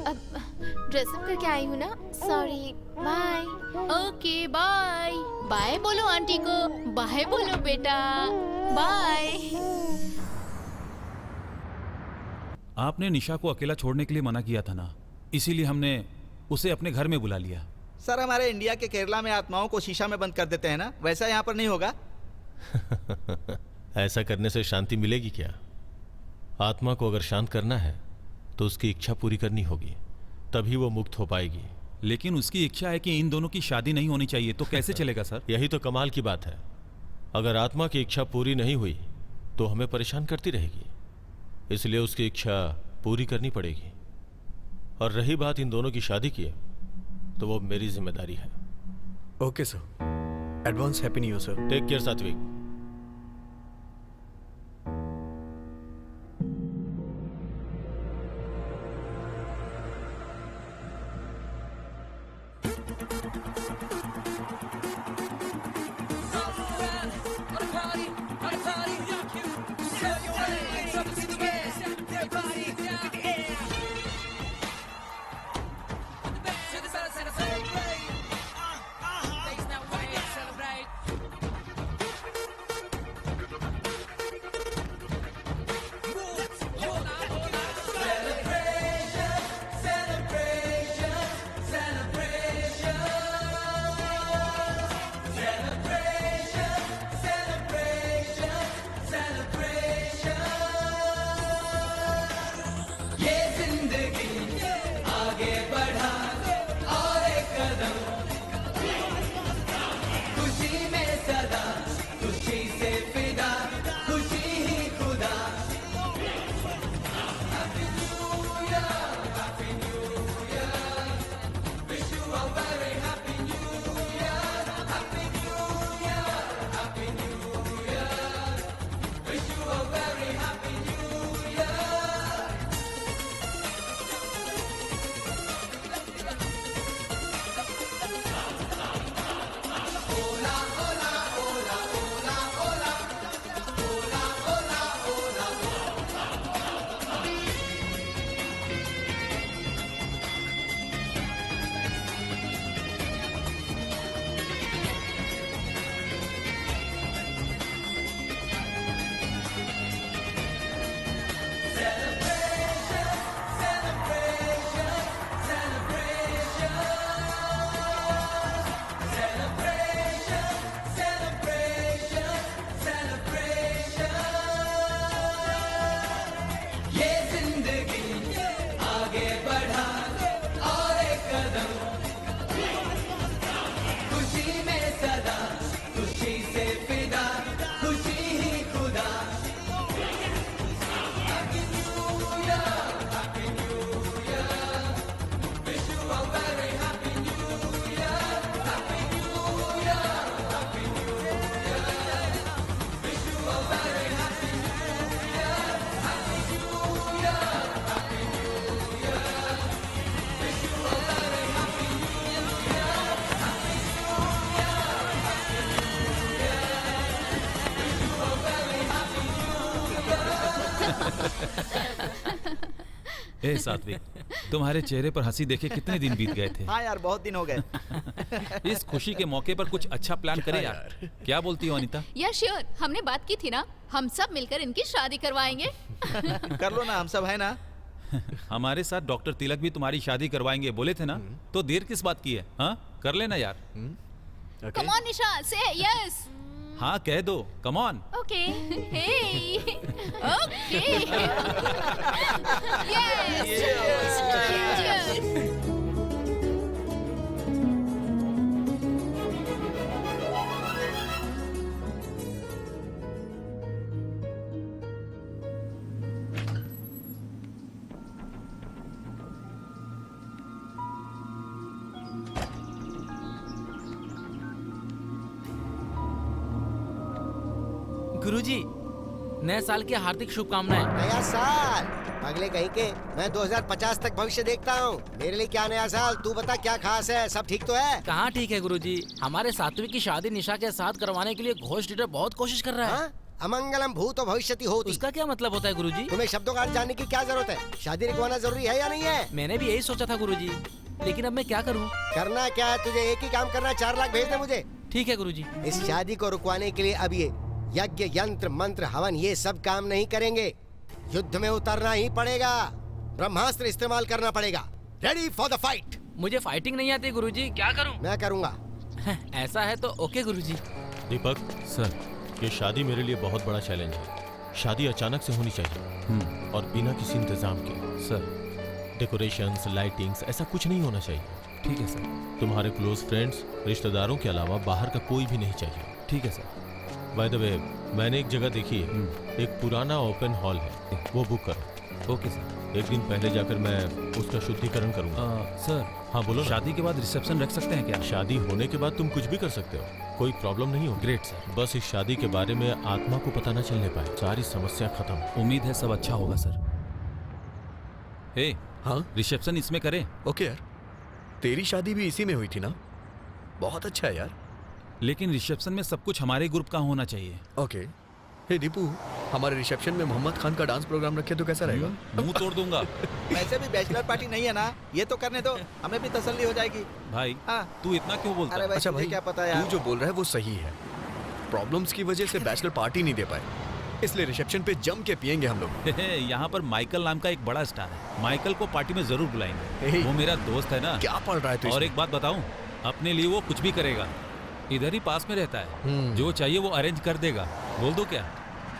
अब ड्रेसअप करके आई हूँ ना, sorry, bye. Okay bye. Bye बोलो आंटी को, बाय बोलो बेटा, बाय। आपने निशा को अकेला छोड़ने के लिए मना किया था ना, इसीलिए हमने उसे अपने घर में बुला लिया। सर, हमारे इंडिया के केरला में आत्माओं को शीशा में बंद कर देते हैं ना, वैसा यहाँ पर नहीं होगा। ऐसा करने से शांति मिलेगी क्या? आत्मा को अगर शांत करना है तो उसकी इच्छा पूरी करनी होगी, तभी वो मुक्त हो पाएगी। लेकिन उसकी इच्छा है कि इन दोनों की शादी नहीं होनी चाहिए, तो कैसे चलेगा सर? यही तो कमाल की बात है। अगर आत्मा की इच्छा पूरी नहीं हुई तो हमें परेशान करती रहेगी, इसलिए उसकी इच्छा पूरी करनी पड़ेगी। और रही बात इन दोनों की शादी की, तो वो मेरी जिम्मेदारी है। Okay sir, advance happy new year sir. Take care Satvik. ए सात्विक, तुम्हारे चेहरे पर हंसी देखे कितने दिन बीत गए थे। हाँ यार, बहुत दिन हो गए। इस खुशी के मौके पर कुछ अच्छा प्लान करें यार। क्या बोलती हो अनीता? या श्योर, हमने बात की थी ना, हम सब मिलकर इनकी शादी करवाएंगे। कर लो ना, हम सब है ना। हमारे साथ डॉक्टर तिलक भी तुम्हारी शादी करवाएंगे बोले थे ना, तो देर किस बात की है? हाँ, कर लेना यार। कम ऑन निशा, से यस। हाँ कह दो, come on. Okay. Hey, okay. Yes. गुरुजी, नए साल की हार्दिक शुभकामनाएं। नया साल अगले कहीं के। मैं 2050 तक भविष्य देखता हूँ। मेरे लिए क्या नया साल? तू बता क्या खास है? सब ठीक तो है? कहाँ ठीक है गुरुजी, हमारे सात्विक की शादी निशा के साथ करवाने के लिए घोष लीडर बहुत कोशिश कर रहा है। हाँ? अमंगलम भूतो भविष्यति होती। उसका क्या मतलब होता है गुरुजी? तुम्हें शब्दों का अर्थ जानने की क्या जरूरत है? शादी रुकवाना जरूरी है या नहीं है? मैंने भी यही सोचा था गुरुजी, लेकिन अब मैं क्या करूं? करना क्या है तुझे? एक ही काम करना, 4 लाख भेज दे मुझे। ठीक है गुरुजी। इस शादी को रुकवाने के लिए अब ये यज्ञ, यंत्र, मंत्र, हवन ये सब काम नहीं करेंगे। युद्ध में उतरना ही पड़ेगा। ब्रह्मास्त्र इस्तेमाल करना पड़ेगा। Ready for the fight. मुझे फाइटिंग नहीं आती गुरुजी, क्या करूं? मैं करूंगा। ऐसा है तो ओके गुरुजी। दीपक सर, ये शादी मेरे लिए बहुत बड़ा चैलेंज है। शादी अचानक से होनी चाहिए और बिना किसी इंतजाम के। सर डेकोरेशंस, लाइटिंग्स, ऐसा कुछ नहीं होना चाहिए। ठीक है सर। तुम्हारे क्लोज फ्रेंड्स, रिश्तेदारों के अलावा बाहर का कोई भी नहीं चाहिए। ठीक है सर। बाय द वे, मैंने एक जगह देखी है, एक पुराना ओपन हॉल है, वो बुक करो। Okay sir. एक दिन पहले जाकर मैं उसका शुद्धिकरण करूंगा। सर, हाँ बोलो ना। शादी के बाद रिसेप्शन रख सकते हैं क्या? शादी होने के बाद तुम कुछ भी कर सकते हो, कोई प्रॉब्लम नहीं होगी। Great sir. बस इस शादी के बारे में आत्मा को पता न चलने पाए, सारी समस्या खत्म। उम्मीद है सब अच्छा होगा सर। हे, हाँ रिसेप्शन इसमें करें? ओके यार, तेरी शादी भी इसी में हुई थी ना? बहुत अच्छा है यार। लेकिन रिसेप्शन में सब कुछ हमारे ग्रुप का होना चाहिए। ओके। हे दीपू, हमारे रिसेप्शन में मोहम्मद खान का डांस प्रोग्राम रखे तो कैसा रहेगा? मुंह तोड़ दूंगा। वैसे भी बैचलर पार्टी नहीं है ना, ये तो करने दो, हमें भी तसल्ली हो जाएगी। भाई, हाँ। तू इतना क्यों बोलता अरे है? भाई, अच्छा तुझे भाई, क्या पता यार? तू जो बोल रहा है वो सही है। प्रॉब्लम्स की वजह से बैचलर पार्टी नहीं दे पाए, इसलिए रिसेप्शन पे जम के पियेंगे हम लोग। यहाँ पर माइकल नाम का एक बड़ा स्टार है, माइकल को पार्टी में जरूर बुलाएंगे। हे। वो मेरा दोस्त है ना। क्या पढ़ रहा है तू और इसमें? एक बात बताऊं, अपने लिए वो कुछ भी करेगा। इधर ही पास में रहता है, जो चाहिए वो अरेंज कर देगा। बोल दो क्या?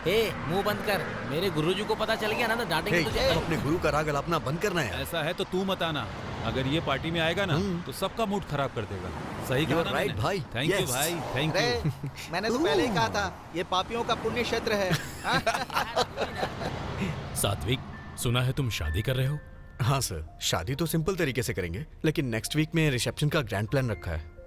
ए, मुंह बंद कर, मेरे गुरुजी को पता चल गया ना तो डांटेंगे हे, तुझे। अपने गुरु का राग अलापना बंद करना है। ऐसा है तो तू मत आना। अगर ये पार्टी में आएगा ना तो सबका मूड खराब कर देगा। सही कहा ना राइट मैंने? भाई। Thank you Yes. भाई, थैंक यू। अरे, मैंने तो पहले ही कहा था, ये पापियों का पुण्य क्षेत्र है। सात्विक, सुना है तुम शादी कर रहे हो? हाँ सर, शादी तो सिंपल तरीके से करेंगे, लेकिन नेक्स्ट वीक में रिसेप्शन का ग्रैंड प्लान रखा है।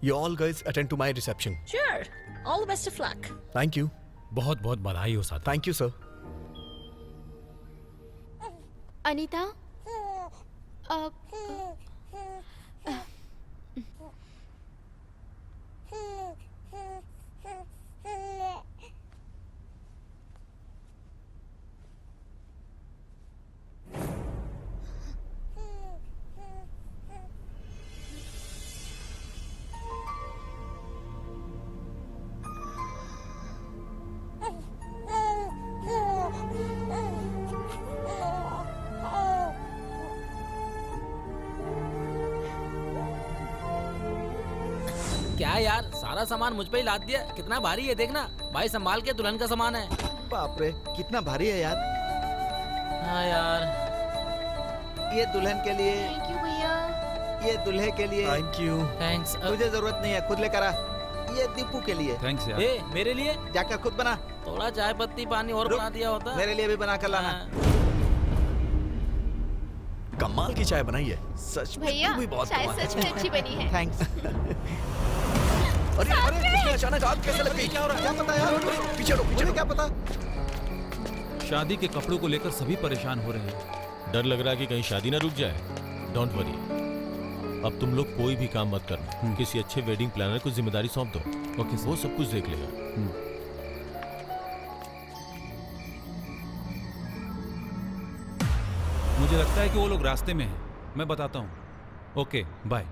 You all guys attend to my reception. Sure. All the best of luck. Thank you. बहुत बहुत बधाई हो सात्विक। Thank you sir. अनीता, क्या यार, सारा सामान मुझ पे ही लाद दिया। कितना भारी है देखना भाई, संभाल के, दुल्हन का सामान है। बाप रे, कितना भारी है यार। हाँ यार, ये दुल्हन के लिए, थैंक यू भैया। ये दूल्हे के लिए। Thank you. थैंक्स। तुझे जरूरत नहीं है, खुद लेकर आ। ये दीपू के लिए। थैंक्स यार। ए, मेरे लिए जाकर खुद बना। थोड़ा चाय पत्ती पानी और रुक, बना दिया होता। मेरे लिए भी बना कर लाना। हाँ। कमाल की चाय बनाई है सच में। भैया, तू भी बहुत चाय कमाल है। सच में अच्छी बनी है। थैंक्स। अरे अरे, इसमें अचानक आग कैसे लग गई? क्या हो रहा है? क्या पता यार? पीछे लो, पीछे मुझे लो। क्या पता? शादी के कपड़ों को लेकर सभी परेशान हो रहे हैं। डर लग रहा है कि कहीं शादी ना रुक जाए। डोंट वरी, अब तुम लोग कोई भी काम मत करना। किसी अच्छे वेडिंग प्लानर को जिम्मेदारी सौंप दो। ओके वो सब कुछ देख लेगा। मुझे लगता है कि वो लोग रास्ते में हैं। मैं बताता हूँ। Okay bye.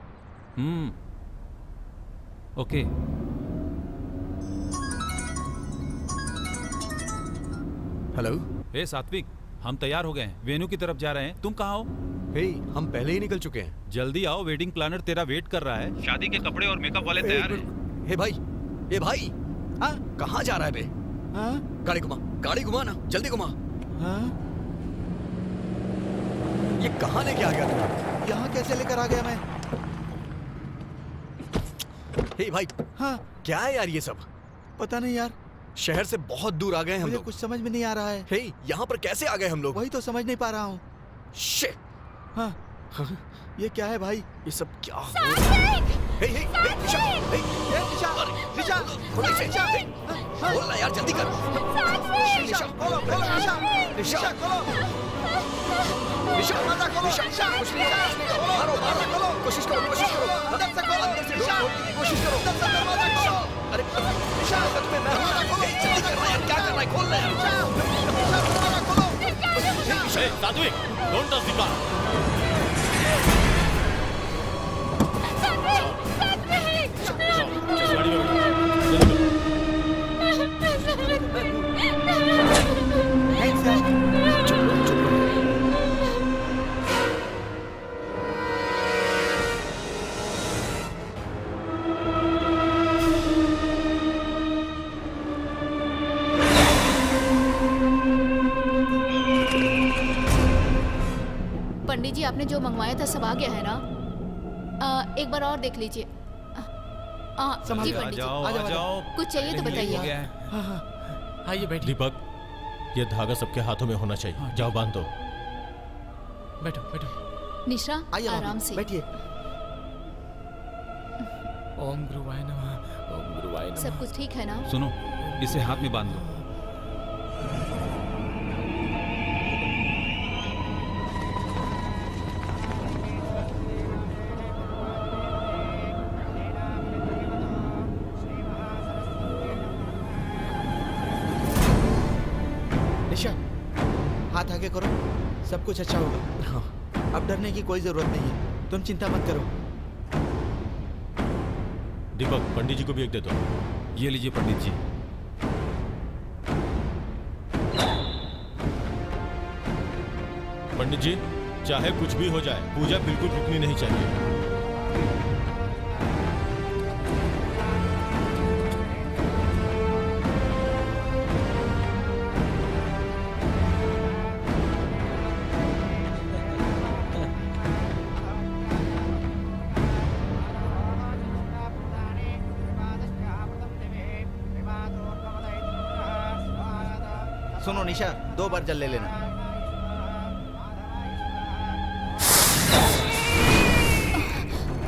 Okay. Hello. Hey Satvik, हम तैयार हो गए हैं, वेन्यू की तरफ जा रहे हैं। तुम कहाँ हो? हे, हम पहले ही निकल चुके हैं। जल्दी आओ, वेडिंग प्लानर तेरा वेट कर रहा है। शादी के कपड़े और मेकअप वाले तैयार हैं। हे भाई, ये भाई, हाँ? कहाँ जा रहा है बे? हाँ? गाड़ी घुमा ना, जल्दी घुमा। हाँ? ये कहाँ लेके आ गया तू? यहाँ कैसे लेकर आ गया मैं? हे भाई, हाँ? क्या है यार ये सब? पता नहीं यार, शहर से बहुत दूर आ गए हम मुझे लोग। कुछ समझ में नहीं आ रहा है। हे, यहाँ पर कैसे आ गए हम लोग? वही तो समझ नहीं पा रहा हूँ। शिट! हाँ? ये क्या है भाई? ये सब क्या हो रहा है? हे, निशा, हे, निशा, निशा, थोड़ी से, निशा, हे, खोल ना यार, जल्दी कर। निशा, खोलो खोलो निशा, निशा खोलो, निशा, दरवाजा खोलो, निशा, निशा, कुछ नहीं कर, कुछ नहीं कर। मारो, दरवाजा खोलो, कोशिश करो, कोशिश करो। अंदर से खोलो, अंदर से निशा, डोर खोलने की कोशिश करो। अंदर से दरवाजा खोलो, अरे निशा, तुम्हें मैं हूं ना, जल्दी कर रहा है यार, क्या कर रहा है, खोल ना यार। निशा, निशा दरवाजा खोलो। Hey, Sadhvik, don't touch the car. चल, गाड़ी में बैठो। नहीं सर, चुप रहो, चुप रहो। पंडित जी आपने जो मंगवाया था सब आ गया है ना? एक बार और देख लीजिए। जी आ पंडित जी, जाओ, आ जाओ। कुछ चाहिए तो हो बताइए। गया है। आइए बैठिए। दीपक, ये धागा सबके हाथों में होना चाहिए। जाओ बांध दो। बैठो बैठो। निशा आइए आराम से। बैठिए। ओम गुरुवाय नमः, ओम गुरुवाय नमः। सब कुछ ठीक है ना? सुनो, इसे हाथ में बांध दो। निशा, हाथ आगे करो, सब कुछ अच्छा होगा। हाँ, अब डरने की कोई जरूरत नहीं है, तुम चिंता मत करो। दीपक, पंडित जी को भी एक दे दो। ये लीजिए पंडित जी। पंडित जी, चाहे कुछ भी हो जाए, पूजा बिल्कुल रुकनी नहीं चाहिए। सुनो निशा, 2 बार जल ले लेना।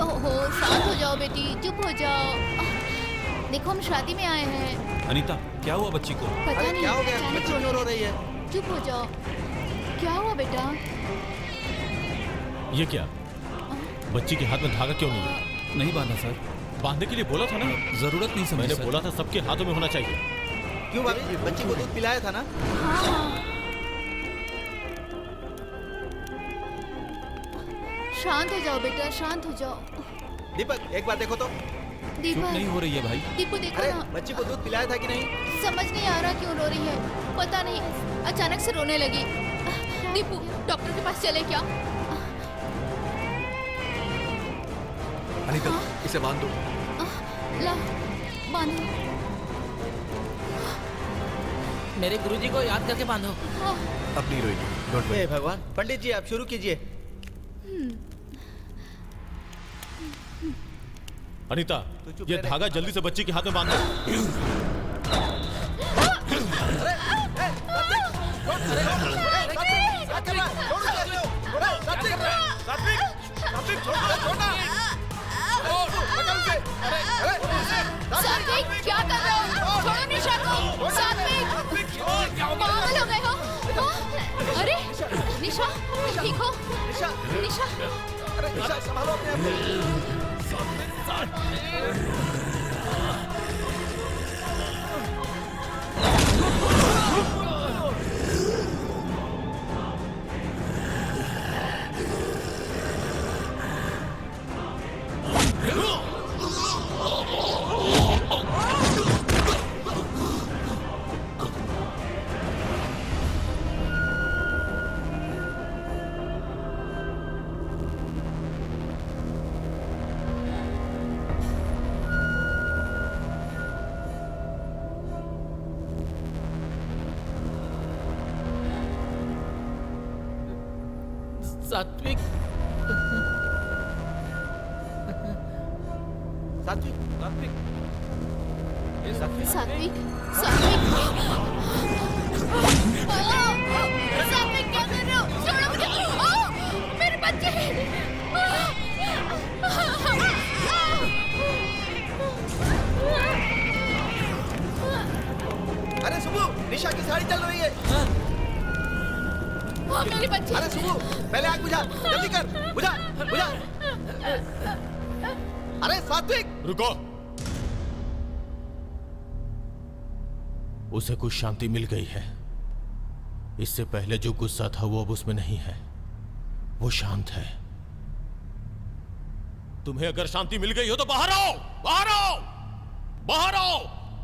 ओहो, शांत हो जाओ बेटी, चुप हो जाओ। देखो हम शादी में आए हैं। अनीता, क्या हुआ बच्ची को? पता अरे नहीं क्या हो गया, अचानक बच्ची क्यों रो रही है? चुप हो जाओ। क्या हुआ बेटा? ये क्या? बच्ची के हाथ में धागा क्यों नहीं है? नहीं बांधा सर। बांधने के लिए बोला था ना। जरूरत नहीं समझी मैंने सर। बोला था सबके हाथों में होना चाहिए। क्यों भाभी, बच्ची को दूध पिलाया था ना? हाँ हाँ। शांत हो जाओ बेटा, शांत हो जाओ। दीपक, एक बार देखो तो। चुप दीपक, नहीं हो रही है भाई। दीपू देखो अरे ना। बच्ची को दूध पिलाया था कि नहीं? समझ नहीं आ रहा क्यों रो रही है, पता नहीं, अचानक से रोने लगी। दीपू, डॉक्टर के पास चले क्या? अनीता, इसे बांध दो। ला, बांधो। मेरे गुरुजी को याद करके बांधो। अब नहीं रोएगी, डोंट वरी। हे भगवान, पंडित जी आप शुरू कीजिए। अनीता, ये धागा जल्दी से बच्ची के हाथ में बांध दो। सात्विक, क्या कर रहे हो? छोड़ो निशा को। सात्विक, पागल हो गए हो? हाँ? अरे निशा, ठीक हो? निशा, निशा, अरे निशा संभालो अपने आप को। सात्विक, सात्विक, सात्विक, ये सात्विक, सात्विक, सात्विक, सात्विक क्या कर रहे हो? छोड़ो मुझे। मेरे बच्चे। निशा की साड़ी जल रही है। वो मेरी बच्ची। अरे सुबह पहले आग बुझा, जल्दी कर, बुझा बुझा। अरे सात्विक रुको। उसे कुछ शांति मिल गई है। इससे पहले जो गुस्सा था वो अब उसमें नहीं है, वो शांत है। तुम्हें अगर शांति मिल गई हो तो बाहर आओ, बाहर आओ, बाहर आओ।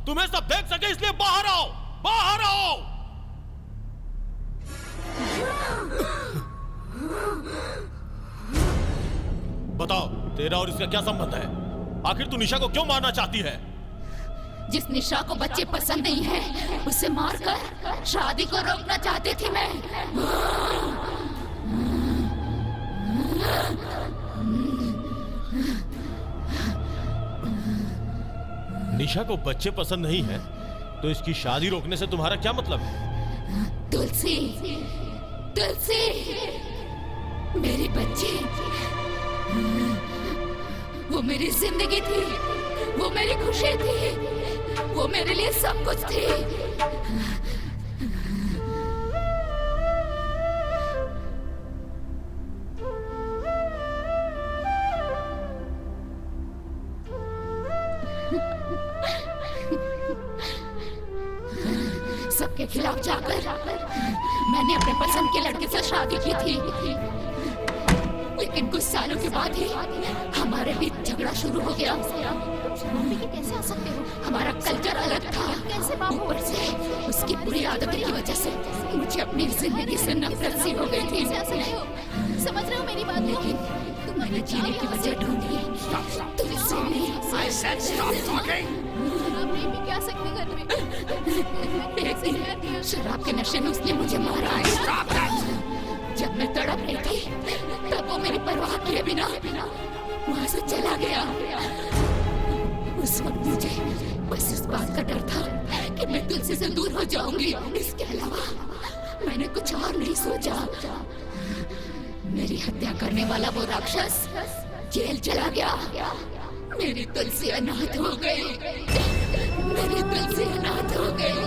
तुम्हें सब देख सके इसलिए बाहर आओ, बाहर आओ। बताओ तेरा और इसका क्या संबंध है? आखिर तू निशा को क्यों मारना चाहती है? जिस निशा को बच्चे पसंद नहीं है उसे मारकर शादी को रोकना चाहती थी मैं। निशा को बच्चे पसंद नहीं है तो इसकी शादी रोकने से तुम्हारा क्या मतलब है? तुलसी, तुलसी, मेरी बच्ची, वो मेरी जिंदगी थी, वो मेरी खुशी थी, वो मेरे लिए सब कुछ थी। सबके खिलाफ जाकर मैंने अपने पसंद के लड़के से शादी की थी, लेकिन कुछ सालों के बाद ही हमारे बीच झगड़ा शुरू हो गया। कैसे आ सकते हो? हमारा कल्चर अलग था। कैसे ऊपर से उसकी बुरी आदतों की वजह से मुझे अपनी जिंदगी से नफरत सी हो गई थी। समझ रहे हो मेरी बात? लेकिन मैंने जीने की वजह ढूंढी तो क्या सकते घर में। एक दिन शराब के नशे में उसने मुझे मारा। जब मैं तड़प रही थी तब वो मेरी परवाह किए बिना वहां से चला गया। उस वक्त मुझे बस इस बात का डर था कि मैं तुलसी से दूर हो जाऊंगी। इसके अलावा मैंने कुछ और नहीं सोचा। मेरी हत्या करने वाला वो राक्षस जेल चला गया। मेरी तुलसी अनाथ हो गई। मेरी तुलसी अनाथ हो गई।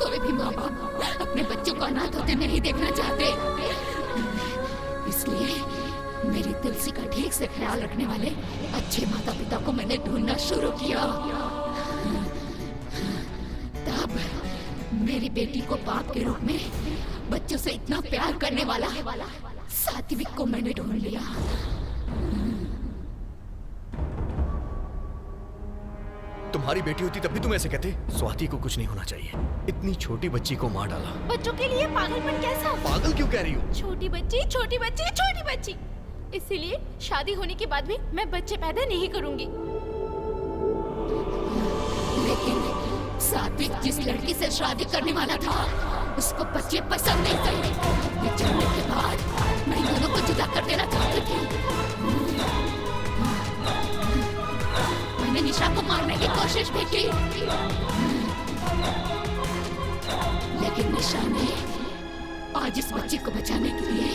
कोई भी माँ बाप अपने बच्चों को अनाथ होते नहीं देखना चाहते। इसलिए मेरी तुलसी का ठीक से ख्याल रखने वाले अच्छे माता पिता को मैंने ढूंढना शुरू किया। तब मेरी बेटी को बाप के रूप में बच्चों से इतना प्यार करने वाला सात्विक को मैंने ढूंढ लिया। तुम्हारी बेटी होती तब भी तुम ऐसे कहते? स्वाति को कुछ नहीं होना चाहिए। इतनी छोटी बच्ची को मार डाला। बच्चों के लिए पागलपन कैसा? पागल क्यों कह रही हो? छोटी बच्ची, छोटी बच्ची, छोटी बच्ची। इसीलिए शादी होने के बाद भी मैं बच्चे पैदा नहीं करूंगी। लेकिन सात्विक जिस लड़की से शादी करने वाला था उसको बच्चे पसंद नहीं थे। ये जानने के बाद मैं दोनों को जुदा कर देना चाहती थी। मैंने निशा को मारने की कोशिश भी की, लेकिन निशा ने आज इस बच्चे को बचाने के लिए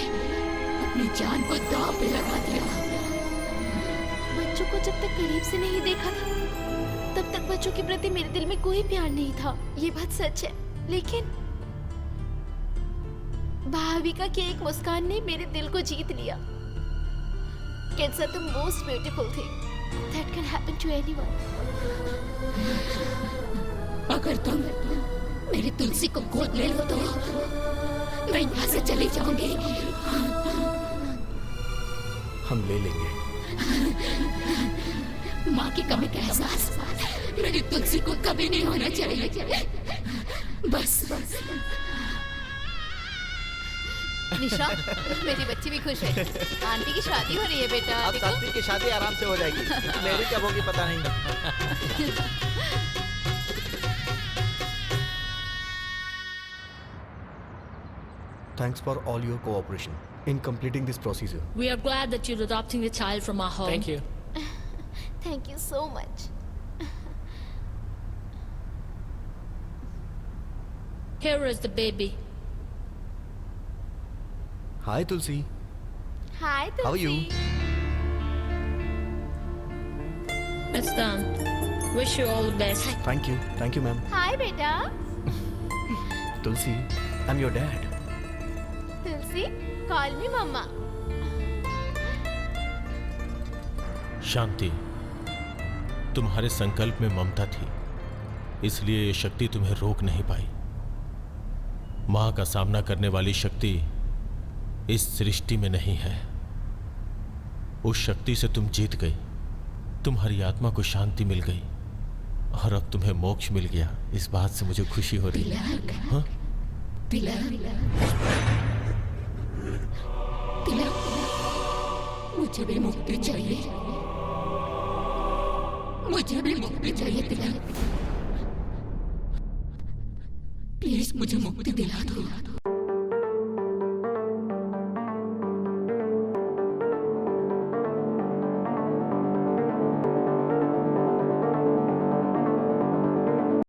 अपनी जान को दांव पे लगा दिया। बच्चों को जब तक करीब से नहीं देखा था तब तक बच्चों के प्रति मेरे दिल में कोई प्यार नहीं था। ये बात सच है। लेकिन भाविका की एक मुस्कान ने मेरे दिल को जीत लिया। Kids are the most beautiful thing that can happen to anyone. अगर तुम मेरी तुलसी को गोद ले लो तो मैं यहाँ से चली जाऊंगी। हम ले लेंगे। माँ की कमी का एहसास मेरी तुलसी को कभी नहीं होना चाहिए। बस निशा, मेरी बच्ची भी खुश है। आंटी की शादी हो रही है बेटा। अब सात्विक की शादी आराम से हो जाएगी। मेरी कब होगी पता नहीं। Thanks for all your cooperation in completing this procedure. We are glad that you're adopting the child from our home. Thank you. Thank you so much. Here is the baby. Hi, Tulsi. Hi, Tulsi. How are you? It's done. Wish you all the best. Thank you ma'am. Hi बेटा। Tulsi, I am your dad. Tulsi, call me mama. Shanti, तुम्हारे संकल्प में ममता थी, इसलिए ये शक्ति तुम्हें रोक नहीं पाई। मां का सामना करने वाली शक्ति इस सृष्टि में नहीं है। उस शक्ति से तुम जीत गई, तुम्हारी आत्मा को शांति मिल गई और अब तुम्हें मोक्ष मिल गया। इस बात से मुझे खुशी हो रही है। हाँ? मुझे भी मुक्ति चाहिए, मुझे भी मुक्ति चाहिए तिलक। प्लीज मुझे मुक्ति दिला दो।